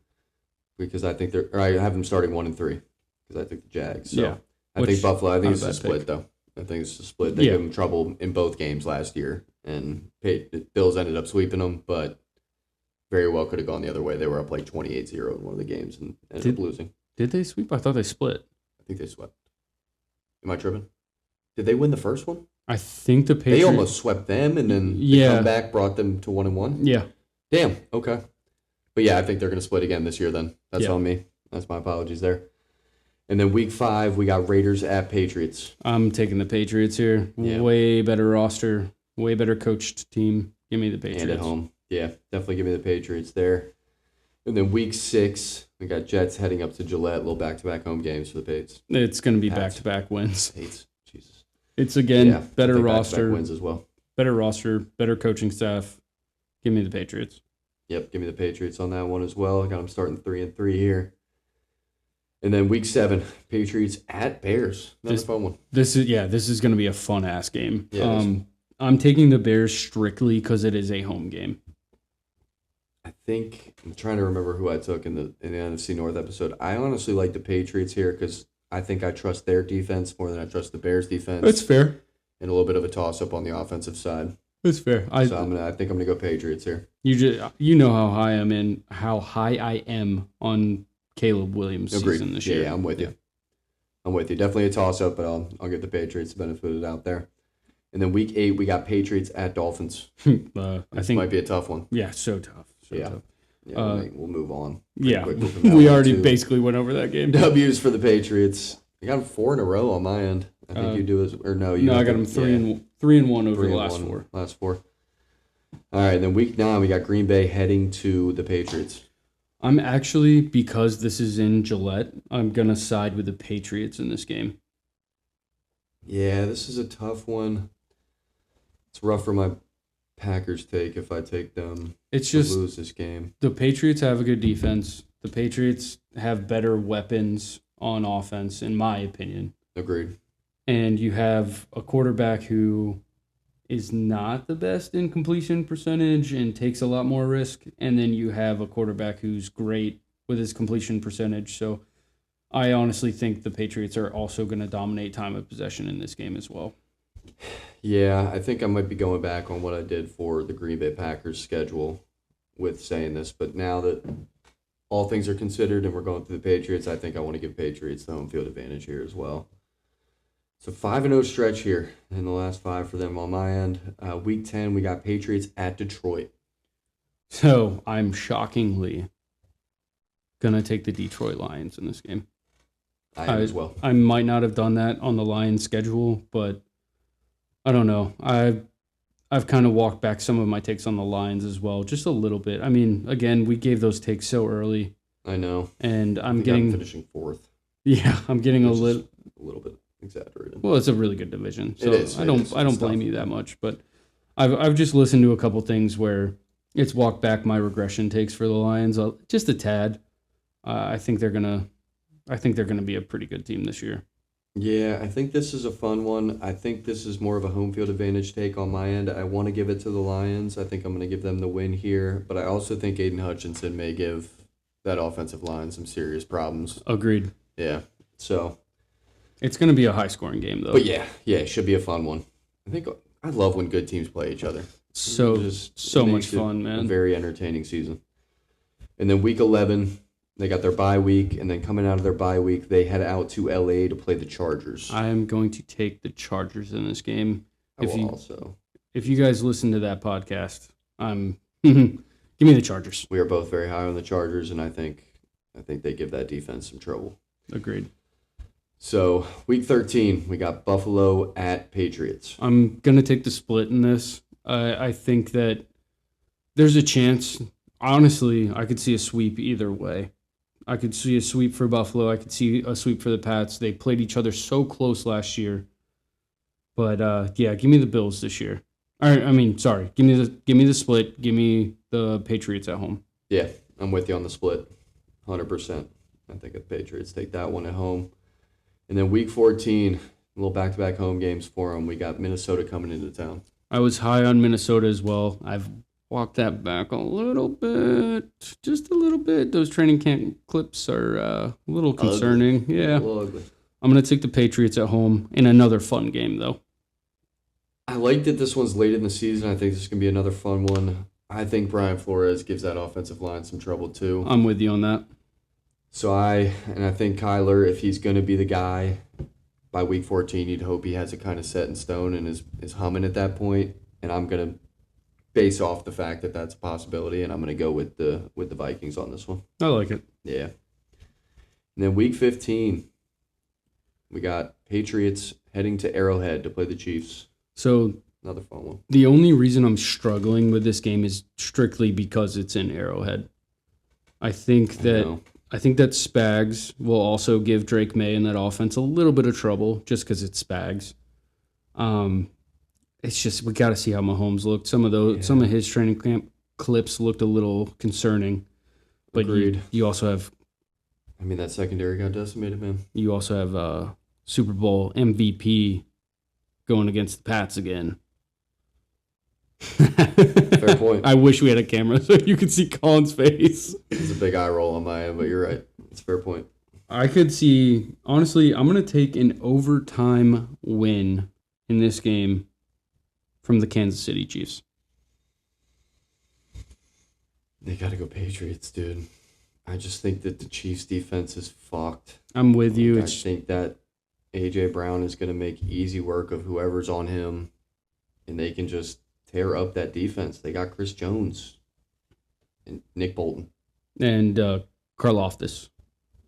because I think I have them starting 1-3 because I think the Jags. So yeah, I think Buffalo. I think it's a split though. I think it's a split. They gave them trouble in both games last year, and Bills ended up sweeping them, but very well could have gone the other way. They were up like 28-0 in one of the games and ended up losing. Did they sweep? I thought they split. I think they swept. Am I tripping? Did they win the first one? I think the Patriots. They almost swept them, and then the comeback brought them to 1-1. Yeah. Damn. Okay. But yeah, I think they're going to split again this year. Then that's on me. That's my apologies there. And then week 5, we got Raiders at Patriots. I'm taking the Patriots here. Yeah. Way better roster, way better coached team. Give me the Patriots. And at home. Yeah, definitely give me the Patriots there. And then week 6, we got Jets heading up to Gillette. Little back-to-back home games for the Pates. It's going to be back-to-back wins. Pates. Jesus. It's, again, better roster. Wins as well. Better roster, better coaching staff. Give me the Patriots. Yep, give me the Patriots on that one as well. I got them starting 3-3 here. And then week 7, Patriots at Bears. Another fun one. This is going to be a fun-ass game. Yeah, I'm taking the Bears strictly because it is a home game. I think I'm trying to remember who I took in the NFC North episode. I honestly like the Patriots here because I think I trust their defense more than I trust the Bears' defense. That's fair. And a little bit of a toss-up on the offensive side. That's fair. I think I'm gonna go Patriots here. You know how high I am on Caleb Williams' season this year. Yeah, I'm with you. Definitely a toss-up, but I'll give the Patriots the benefit of the doubt there. And then week 8, we got Patriots at Dolphins. I think this might be a tough one. Yeah, so tough. Tough. Yeah, we'll move on. Yeah, we already basically went over that game. W's for the Patriots. I got them 4 in a row on my end. I think you do as or no. You no, I got them 3-1 over the last 4. Last 4. All right, then week 9, we got Green Bay heading to the Patriots. I'm actually, because this is in Gillette, I'm going to side with the Patriots in this game. Yeah, this is a tough one. It's rough for my Packers take if I take them to lose this game. The Patriots have a good defense. The Patriots have better weapons on offense, in my opinion. Agreed. And you have a quarterback who is not the best in completion percentage and takes a lot more risk. And then you have a quarterback who's great with his completion percentage. So I honestly think the Patriots are also going to dominate time of possession in this game as well. Yeah, I think I might be going back on what I did for the Green Bay Packers schedule with saying this. But now that all things are considered and we're going through the Patriots, I think I want to give Patriots the home field advantage here as well. So 5-0 stretch here in the last 5 for them on my end. Week 10, we got Patriots at Detroit. So I'm shockingly going to take the Detroit Lions in this game. I am as well. I might not have done that on the Lions schedule, but I don't know. I've kind of walked back some of my takes on the Lions as well, just a little bit. I mean, again, we gave those takes so early. I know. And I'm finishing 4th. Yeah, I'm getting a little bit exaggerated. Well, it's a really good division, so it is. I don't blame you that much. But I've just listened to a couple things where it's walked back my regression takes for the Lions just a tad. I think they're gonna be a pretty good team this year. Yeah, I think this is a fun one. I think this is more of a home field advantage take on my end. I want to give it to the Lions. I think I'm going to give them the win here, but I also think Aiden Hutchinson may give that offensive line some serious problems. Agreed. Yeah, so it's going to be a high-scoring game, though. But yeah, it should be a fun one. I love when good teams play each other. So much fun, man. A very entertaining season. And then week 11, they got their bye week, and then coming out of their bye week, they head out to LA to play the Chargers. I am going to take the Chargers in this game. If you guys listen to that podcast, give me the Chargers. We are both very high on the Chargers, and I think they give that defense some trouble. Agreed. So, week 13, we got Buffalo at Patriots. I'm going to take the split in this. I think that there's a chance. Honestly, I could see a sweep either way. I could see a sweep for Buffalo. I could see a sweep for the Pats. They played each other so close last year. But, give me the Bills this year. Give me the split. Give me the Patriots at home. Yeah, I'm with you on the split. 100%. I think the Patriots take that one at home. And then week 14, a little back-to-back home games for them. We got Minnesota coming into town. I was high on Minnesota as well. I've walked that back a little bit, just a little bit. Those training camp clips are a little concerning. Ugly. Yeah. A little ugly. I'm going to take the Patriots at home in another fun game, though. I like that this one's late in the season. I think this is going to be another fun one. I think Brian Flores gives that offensive line some trouble, too. I'm with you on that. So I think Kyler, if he's going to be the guy by week 14, you'd hope he has it kind of set in stone and is humming at that point. And I'm going to base off the fact that that's a possibility, and I'm going to go with the Vikings on this one. I like it. Yeah. And then week 15, we got Patriots heading to Arrowhead to play the Chiefs. So another fun one. The only reason I'm struggling with this game is strictly because it's in Arrowhead. I think that Spags will also give Drake May and that offense a little bit of trouble just because it's Spags. It's just we got to see how Mahomes looked. Some of his training camp clips looked a little concerning, but you also have. I mean, that secondary got decimated, man. You also have Super Bowl MVP going against the Pats again. Fair point. I wish we had a camera so you could see Collin's face. It's a big eye roll on my end, but you're right. It's a fair point. I could see, honestly, I'm going to take an overtime win in this game from the Kansas City Chiefs. They got to go Patriots, dude. I just think that the Chiefs defense is fucked. I'm with you. I think that A.J. Brown is going to make easy work of whoever's on him, and they can just tear up that defense. They got Chris Jones and Nick Bolton. And Karlaftis.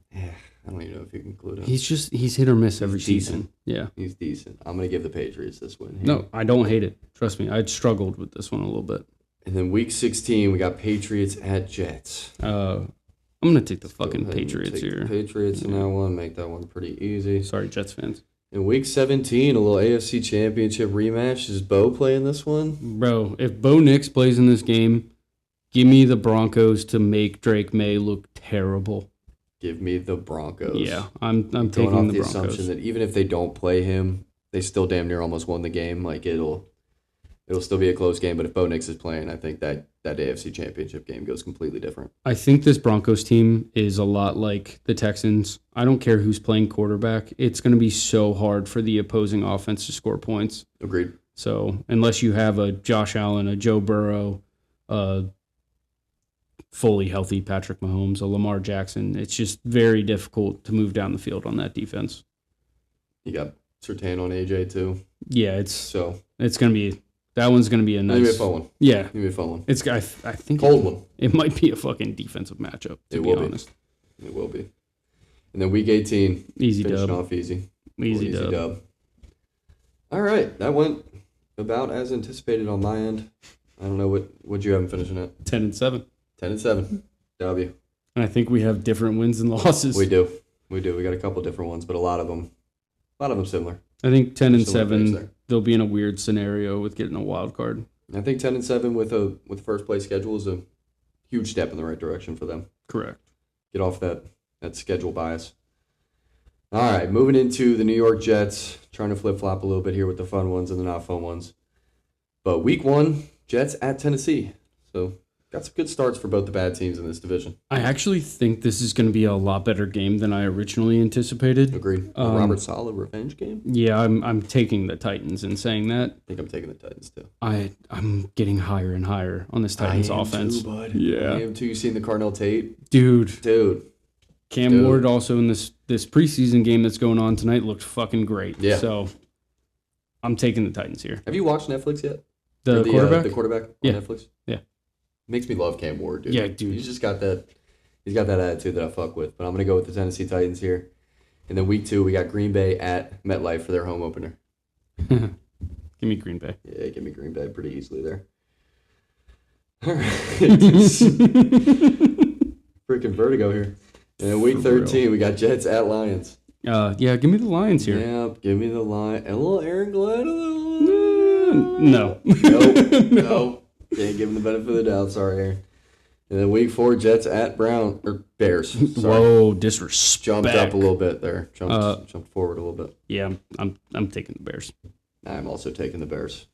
Yeah, I don't even know if you can include him. He's hit or miss every season. Yeah. He's decent. I'm going to give the Patriots this win. No, I don't hate it. Trust me. I struggled with this one a little bit. And then week 16, we got Patriots at Jets. I'm going to take the fucking Patriots here. The Patriots in that one. Make that one pretty easy. Sorry, Jets fans. In week 17, a little AFC Championship rematch. Is Bo playing this one? Bro, if Bo Nix plays in this game, give me the Broncos to make Drake May look terrible. Give me the Broncos. Yeah, I'm taking the Broncos. Going off the assumption that even if they don't play him, they still damn near almost won the game. Like it'll still be a close game, but if Bo Nix is playing, I think that AFC Championship game goes completely different. I think this Broncos team is a lot like the Texans. I don't care who's playing quarterback. It's going to be so hard for the opposing offense to score points. Agreed. So unless you have a Josh Allen, a Joe Burrow, fully healthy Patrick Mahomes, a Lamar Jackson, it's just very difficult to move down the field on that defense. You got Surtain on AJ too. Yeah, it's going to be. That one's going to be a nice... Maybe a fun one. Yeah. Maybe a fun one. It's, I think... Cold one. It might be a fucking defensive matchup, to be honest. It will be. And then week 18. Easy dub. Off easy. Easy dub. All right. That went about as anticipated on my end. I don't know what you have finishing at. 10-7. 10-7. W. And I think we have different wins and losses. We do. We got a couple different ones, but a lot of them similar. I think 10-7. They'll be in a weird scenario with getting a wild card. I think 10-7 with first place schedule is a huge step in the right direction for them. Correct. Get off that schedule bias. All right, moving into the New York Jets. Trying to flip flop a little bit here with the fun ones and the not fun ones. But week 1, Jets at Tennessee. So got some good starts for both the bad teams in this division. I actually think this is going to be a lot better game than I originally anticipated. Agreed. Robert Saleh revenge game? Yeah, I'm taking the Titans and saying that. I think I'm taking the Titans too. I'm getting higher and higher on this Titans offense. Too, bud. Yeah. I am too. You seen the Cardinal Tate? Dude. Cam Ward also in this preseason game that's going on tonight looked fucking great. Yeah. So I'm taking the Titans here. Have you watched Netflix yet? The quarterback? The quarterback on Netflix? Yeah. Makes me love Cam Ward, dude. Yeah, dude. He's got that attitude that I fuck with. But I'm gonna go with the Tennessee Titans here. And then week 2, we got Green Bay at MetLife for their home opener. Give me Green Bay. Yeah, give me Green Bay pretty easily there. All right. Freaking vertigo here. And then week 13, we got Jets at Lions. Yeah, give me the Lions here. Yeah, give me the Lions. And a little Aaron Glenn. No. Nope. Can't give him the benefit of the doubt. Sorry, Aaron. And then week 4, Jets at Bears. Sorry. Whoa, disrespect. Jumped up a little bit there. Jumped forward a little bit. Yeah, I'm taking the Bears. I'm also taking the Bears.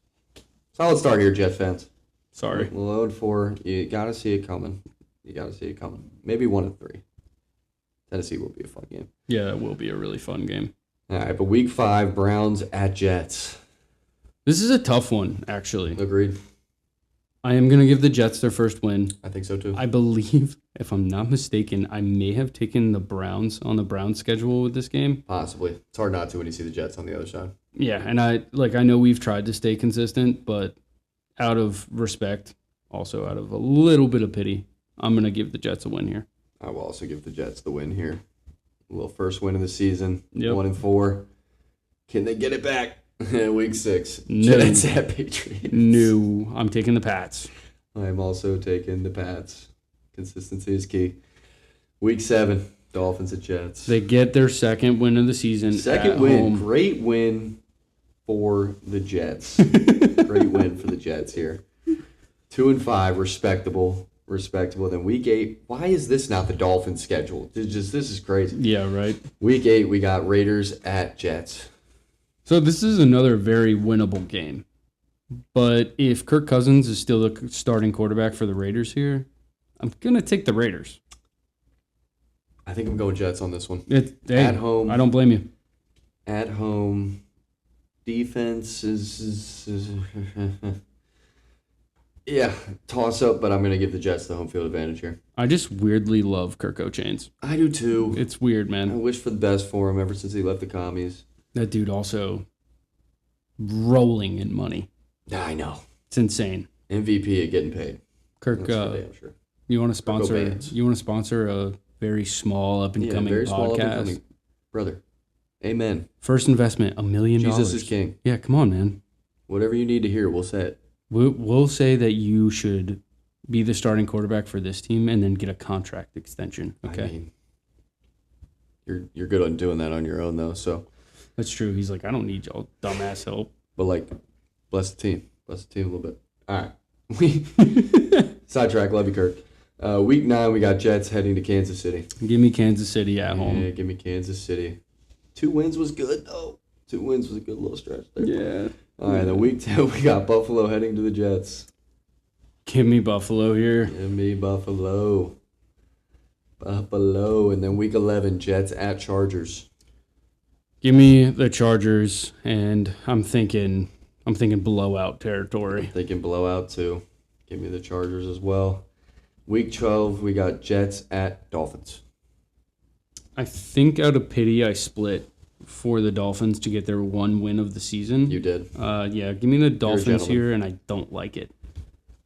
Solid start here, Jets fans. Sorry. Load 4. You got to see it coming. Maybe 1-3. Tennessee will be a fun game. Yeah, it will be a really fun game. All right, but week 5, Browns at Jets. This is a tough one, actually. Agreed. I am going to give the Jets their first win. I think so too. I believe, if I'm not mistaken, I may have taken the Browns on the Browns schedule with this game. Possibly. It's hard not to when you see the Jets on the other side. Yeah, and I know we've tried to stay consistent, but out of respect, also out of a little bit of pity, I'm going to give the Jets a win here. I will also give the Jets the win here. A little first win of the season. Yep. 1-4. Can they get it back? Week 6. No. Jets at Patriots. No, I'm taking the Pats. I am also taking the Pats. Consistency is key. Week 7. Dolphins at Jets. They get their second win of the season. Second win. Home. Great win for the Jets. Great win for the Jets here. 2-5. Respectable. Then week 8. Why is this not the Dolphins schedule? This is crazy. Yeah, right. Week 8, we got Raiders at Jets. So this is another very winnable game. But if Kirk Cousins is still the starting quarterback for the Raiders here, I'm going to take the Raiders. I think I'm going Jets on this one. At home. I don't blame you. At home. Defense is yeah, toss up, but I'm going to give the Jets the home field advantage here. I just weirdly love Kirk O'Chains. I do too. It's weird, man. I wish for the best for him ever since he left the commies. That dude also rolling in money. I know. It's insane. MVP at getting paid. Kirk, I'm sure. You want to sponsor? You want to sponsor a very small up and coming podcast, brother? Amen. First investment, $1 million. Jesus is king. Yeah, come on, man. Whatever you need to hear, we'll say it. We'll say that you should be the starting quarterback for this team and then get a contract extension. Okay. I mean, you're good on doing that on your own though. So that's true. He's like, I don't need y'all dumbass help. But like, bless the team. Bless the team a little bit. All right. Sidetrack. Love you, Kirk. Week 9, we got Jets heading to Kansas City. Give me Kansas City at home. Yeah, give me Kansas City. 2 wins was good though. 2 wins was a good little stretch there. Yeah. All right, then week 10, we got Buffalo heading to the Jets. Give me Buffalo here. Give me Buffalo. And then week 11, Jets at Chargers. Give me the Chargers, and I'm thinking blowout territory. I'm thinking blowout too. Give me the Chargers as well. Week 12, we got Jets at Dolphins. I think out of pity, I split for the Dolphins to get their 1 win of the season. You did. Yeah, give me the Dolphins here, and I don't like it.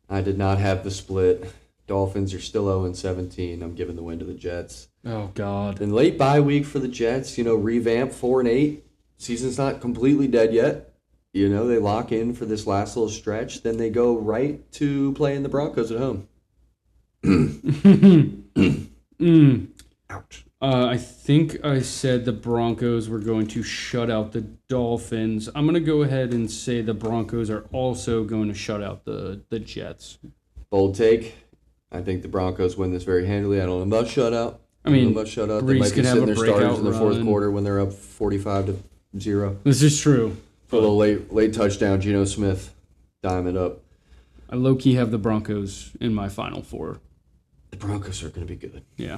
I did not have the split. Dolphins are still 0-17. I'm giving the win to the Jets. Oh, God. Then late bye week for the Jets, revamp 4-8. Season's not completely dead yet. They lock in for this last little stretch. Then they go right to playing the Broncos at home. Ouch. I think I said the Broncos were going to shut out the Dolphins. I'm going to go ahead and say the Broncos are also going to shut out the Jets. Bold take. I think the Broncos win this very handily. I don't know about shutout. I mean, Brees they might be sitting their starters in the fourth quarter when they're up 45-0. This is true. For a little late touchdown, Geno Smith dime it up. I low-key have the Broncos in my Final Four. The Broncos are going to be good. Yeah.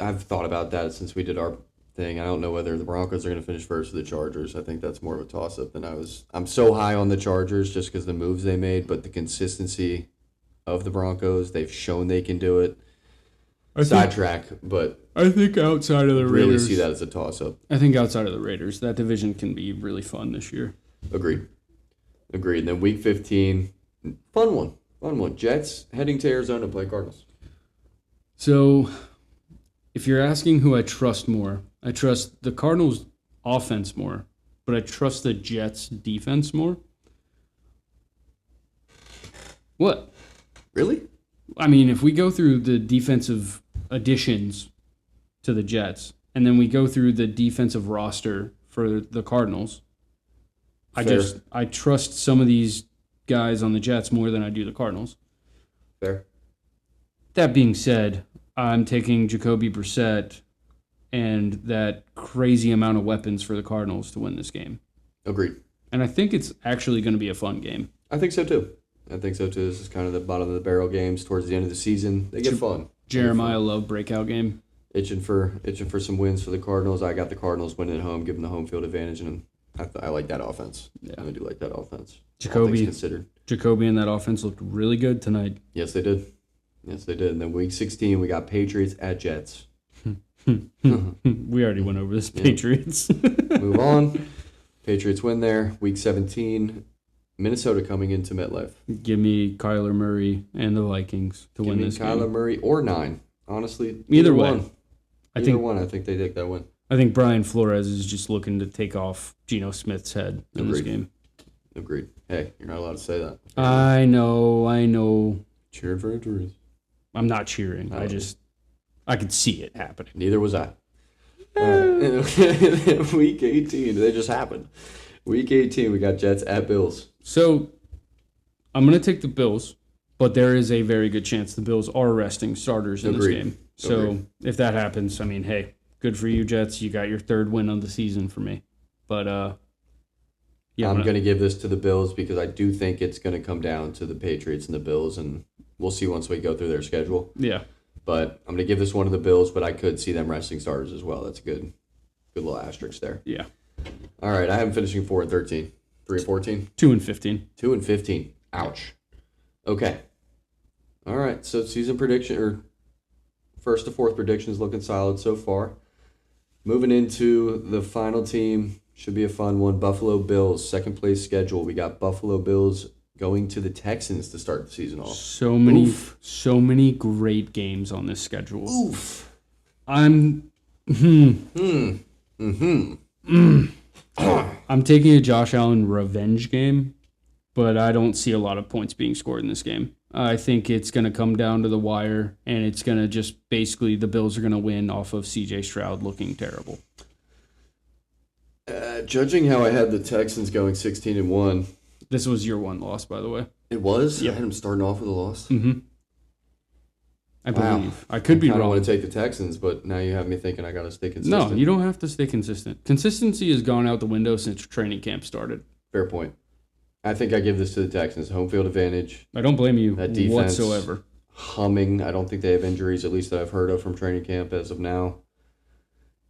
I've thought about that since we did our thing. I don't know whether the Broncos are going to finish first or the Chargers. I think that's more of a toss-up than I was. I'm so high on the Chargers just because of the moves they made, but the consistency of the Broncos, they've shown they can do it. Sidetrack, but I think outside of the really Raiders, see that as a toss-up. I think outside of the Raiders, that division can be really fun this year. Agreed. And then week 15, fun one. Jets heading to Arizona to play Cardinals. So, if you're asking who I trust more, I trust the Cardinals' offense more, but I trust the Jets' defense more. What? Really? I mean, if we go through the defensive additions to the Jets, and then we go through the defensive roster for the Cardinals, Fair. I trust some of these guys on the Jets more than I do the Cardinals. Fair. That being said, I'm taking Jacoby Brissett and that crazy amount of weapons for the Cardinals to win this game. Agreed. And I think it's actually going to be a fun game. I think so too. This is kind of the bottom of the barrel games towards the end of the season. They get fun. Jeremiah Love breakout game. Itching for some wins for the Cardinals. I got the Cardinals winning at home, giving the home field advantage, and I like that offense. Yeah. I do like that offense. Jacoby- All things considered. Jacoby and that offense looked really good tonight. Yes, they did. And then week 16, we got Patriots at Jets. We already went over this. Patriots. Move on. Patriots win there. Week 17, Minnesota coming into MetLife. Give me Kyler Murray and the Vikings to win this Kyler game. Murray or 9. Honestly, Either way. one. I think they take that win. I think Brian Flores is just looking to take off Geno Smith's head in this game. Agreed. Hey, you're not allowed to say that. I know. Cheering for injuries. I'm not cheering. I could see it happening. Neither was I. Week 18, they just happened. Week 18, we got Jets at Bills. So I'm going to take the Bills, but there is a very good chance the Bills are resting starters in this game. So if that happens, I mean, hey, good for you, Jets. You got your third win of the season for me. But yeah, I'm going to give this to the Bills because I do think it's going to come down to the Patriots and the Bills, and we'll see once we go through their schedule. Yeah. But I'm going to give this one to the Bills, but I could see them resting starters as well. That's a good little asterisk there. Yeah. All right, I have them finishing 4-13. 3-14? 2-15. 2-15. Ouch. Okay. All right, so season prediction, or first to fourth predictions looking solid so far. Moving into the final team, should be a fun one. Buffalo Bills, second place schedule. We got Buffalo Bills going to the Texans to start the season off. So many great games on this schedule. Oof. I'm taking a Josh Allen revenge game, but I don't see a lot of points being scored in this game. I think it's going to come down to the wire, and it's going to just basically the Bills are going to win off of C.J. Stroud looking terrible. Judging how I had the Texans going 16-1. This was your one loss, by the way. It was? Yep. I had them starting off with a loss? Mm-hmm. I believe. Wow. I could be I wrong. want to take the Texans, but now you have me thinking I got to stay consistent. No, you don't have to stay consistent. Consistency has gone out the window since training camp started. Fair point. I think I give this to the Texans. Home field advantage. I don't blame you That defense whatsoever. Humming. I don't think they have injuries, at least that I've heard of from training camp as of now.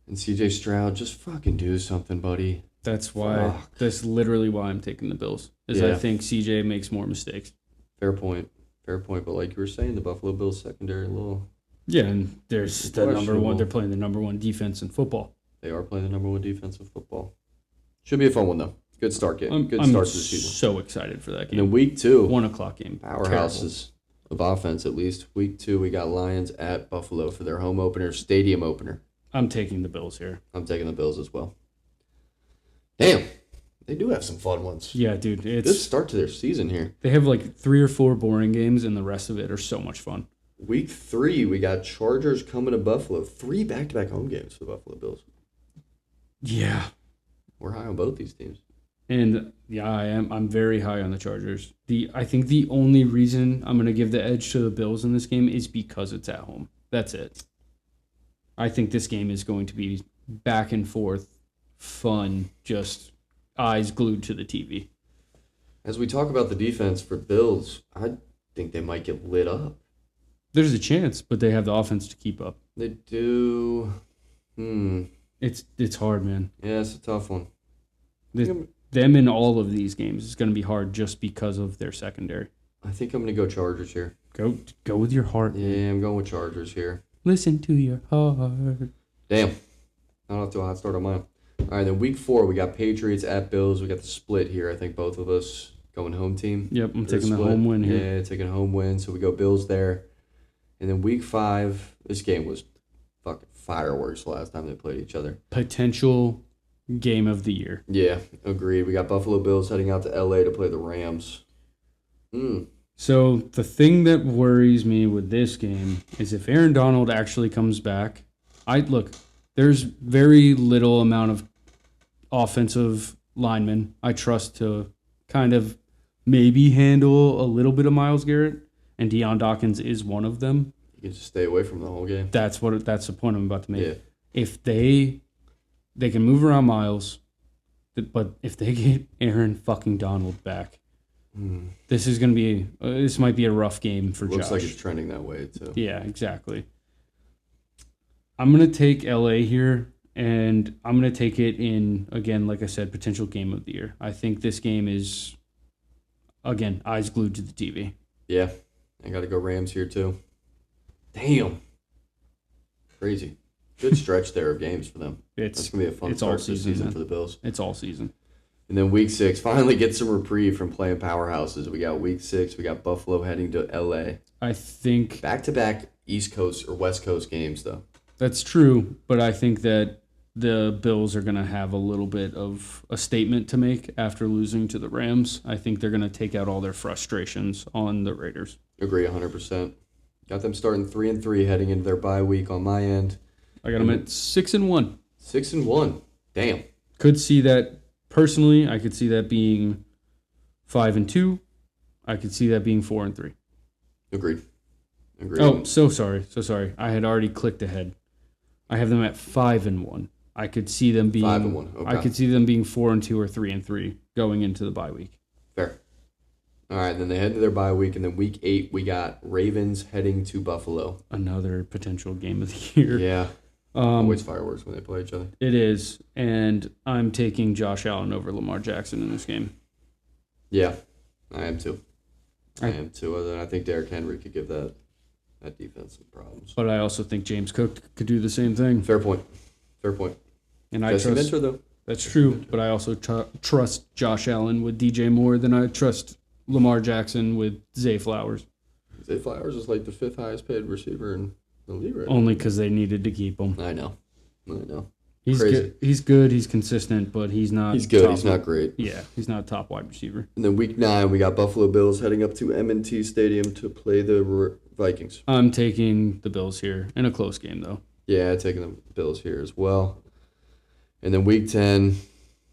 And CJ Stroud, just fucking do something, buddy. That's why. Fuck. That's literally why I'm taking the Bills. Is I think CJ makes more mistakes. Fair point. But like you were saying, the Buffalo Bills secondary a little. Yeah, and there's the number one. questionable. They're playing the number one defense in football. They are playing the number one defense of football. Should be a fun one though. Good start game. Good I'm start to the season. so excited for that And game. then week 2. 1:00 game. Powerhouses of offense, at least. Week 2, we got Lions at Buffalo for their home opener, stadium opener. I'm taking the Bills here. I'm taking the Bills as well. Damn, they do have some fun ones. Yeah, dude. Good It's start to their season here. they have like 3 or 4 boring games, and the rest of it are so much fun. Week 3, we got Chargers coming to Buffalo. 3 back-to-back home games for the Buffalo Bills. Yeah. We're high on both these teams. And yeah, I am. I'm very high on the Chargers. I think the only reason I'm going to give the edge to the Bills in this game is because it's at home. That's it. I think this game is going to be back and forth, fun, just eyes glued to the TV. As we talk about the defense for Bills, I think they might get lit up. There's a chance, but they have the offense to keep up. They do. It's hard, man. Yeah, it's a tough one. Them in all of these games is going to be hard just because of their secondary. I think I'm going to go Chargers here. Go with your heart. Yeah, I'm going with Chargers here. Listen to your heart. Damn. I don't have to a hot start on mine. All right, then week 4, we got Patriots at Bills. We got the split here. I think both of us going home team. Yep, I'm For taking the split. home win here. Yeah, taking a home win. So we go Bills there. And then week 5, this game was fucking fireworks the last time they played each other. Potential game of the year. Yeah, agreed. We got Buffalo Bills heading out to LA to play the Rams. So the thing that worries me with this game is if Aaron Donald actually comes back. There's very little amount of offensive linemen I trust to kind of maybe handle a little bit of Myles Garrett, and Deion Dawkins is one of them. You can just stay away from the whole game. That's the point I'm about to make. Yeah. If they can move around Myles, but if they get Aaron fucking Donald back, this is gonna be this might be a rough game for Josh. Looks like it's trending that way too. Yeah, exactly. I'm gonna take LA here. And I'm going to take it in, again, like I said, potential game of the year. I think this game is, again, eyes glued to the TV. Yeah, I got to go Rams here too. Damn. Crazy. Good stretch there of games for them. That's going to be a fun start to the season for the Bills. It's all season. And then week 6, finally get some reprieve from playing powerhouses. We got week 6. We got Buffalo heading to L.A. I think... Back-to-back East Coast or West Coast games, though. That's true, but I think that the Bills are going to have a little bit of a statement to make after losing to the Rams. I think they're going to take out all their frustrations on the Raiders. Agree 100%. Got them starting 3-3 heading into their bye week on my end. I got them at 6-1. 6-1. Damn. Could see that personally. I could see that being 5-2. I could see that being 4-3. Agreed. Oh, so sorry. I had already clicked ahead. I have them at 5-1. I could see them being 5-1. Okay. I could see them being 4-2 or 3-3 going into the bye week. Fair. All right, then they head to their bye week, and then week 8 we got Ravens heading to Buffalo. Another potential game of the year. Yeah. Always fireworks when they play each other. It is, and I'm taking Josh Allen over Lamar Jackson in this game. Yeah, I am too. I think Derrick Henry could give that defense some problems. But I also think James Cook could do the same thing. Fair point. And I trust. Though. That's true, but I also trust Josh Allen with DJ more than I trust Lamar Jackson with Zay Flowers. Zay Flowers is like the 5th highest paid receiver in the league right now. Only because they needed to keep him. I know. He's Crazy. good. He's good. He's consistent, but he's not. He's good. He's not great. Yeah, he's not a top wide receiver. And then week 9, we got Buffalo Bills heading up to M&T Stadium to play the Vikings. I'm taking the Bills here in a close game, though. Yeah, taking the Bills here as well. And then week 10,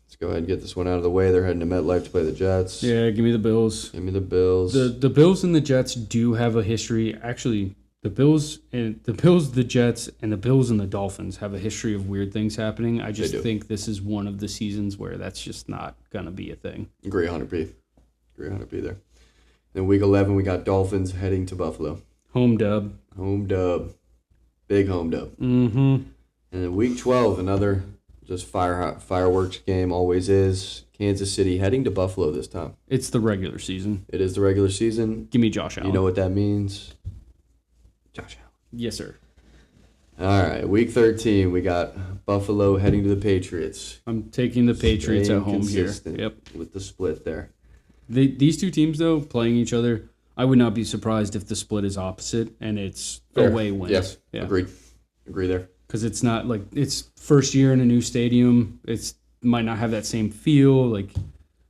let's go ahead and get this one out of the way. They're heading to MetLife to play the Jets. Yeah, give me the Bills. Give me the Bills. The Bills and the Jets do have a history. Actually, the Bills, the Jets, and the Bills and the Dolphins have a history of weird things happening. I just think this is one of the seasons where that's just not going to be a thing. Agree 100p. There. Then week 11, we got Dolphins heading to Buffalo. Home dub. Big home dub. Mm-hmm. And then week 12, another just fireworks game, always is. Kansas City heading to Buffalo this time. It's the regular season. It is the regular season. Give me Josh Allen. You know what that means? Josh Allen. Yes, sir. All right, week 13, we got Buffalo heading to the Patriots. I'm taking the Patriots at home here. Yep. With the split there. These two teams, though, playing each other, I would not be surprised if the split is opposite and it's away win. Yes, yeah. Agree there. Because it's not like it's first year in a new stadium. It's might not have that same feel. Like,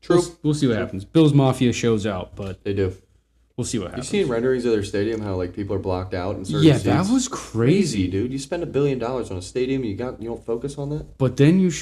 true. We'll see what happens. Bills Mafia shows out, but they do. We'll see what happens. You seen renderings of their stadium? How like people are blocked out in certain seats? That was crazy, dude. You spend $1 billion on a stadium, you don't focus on that. But then you show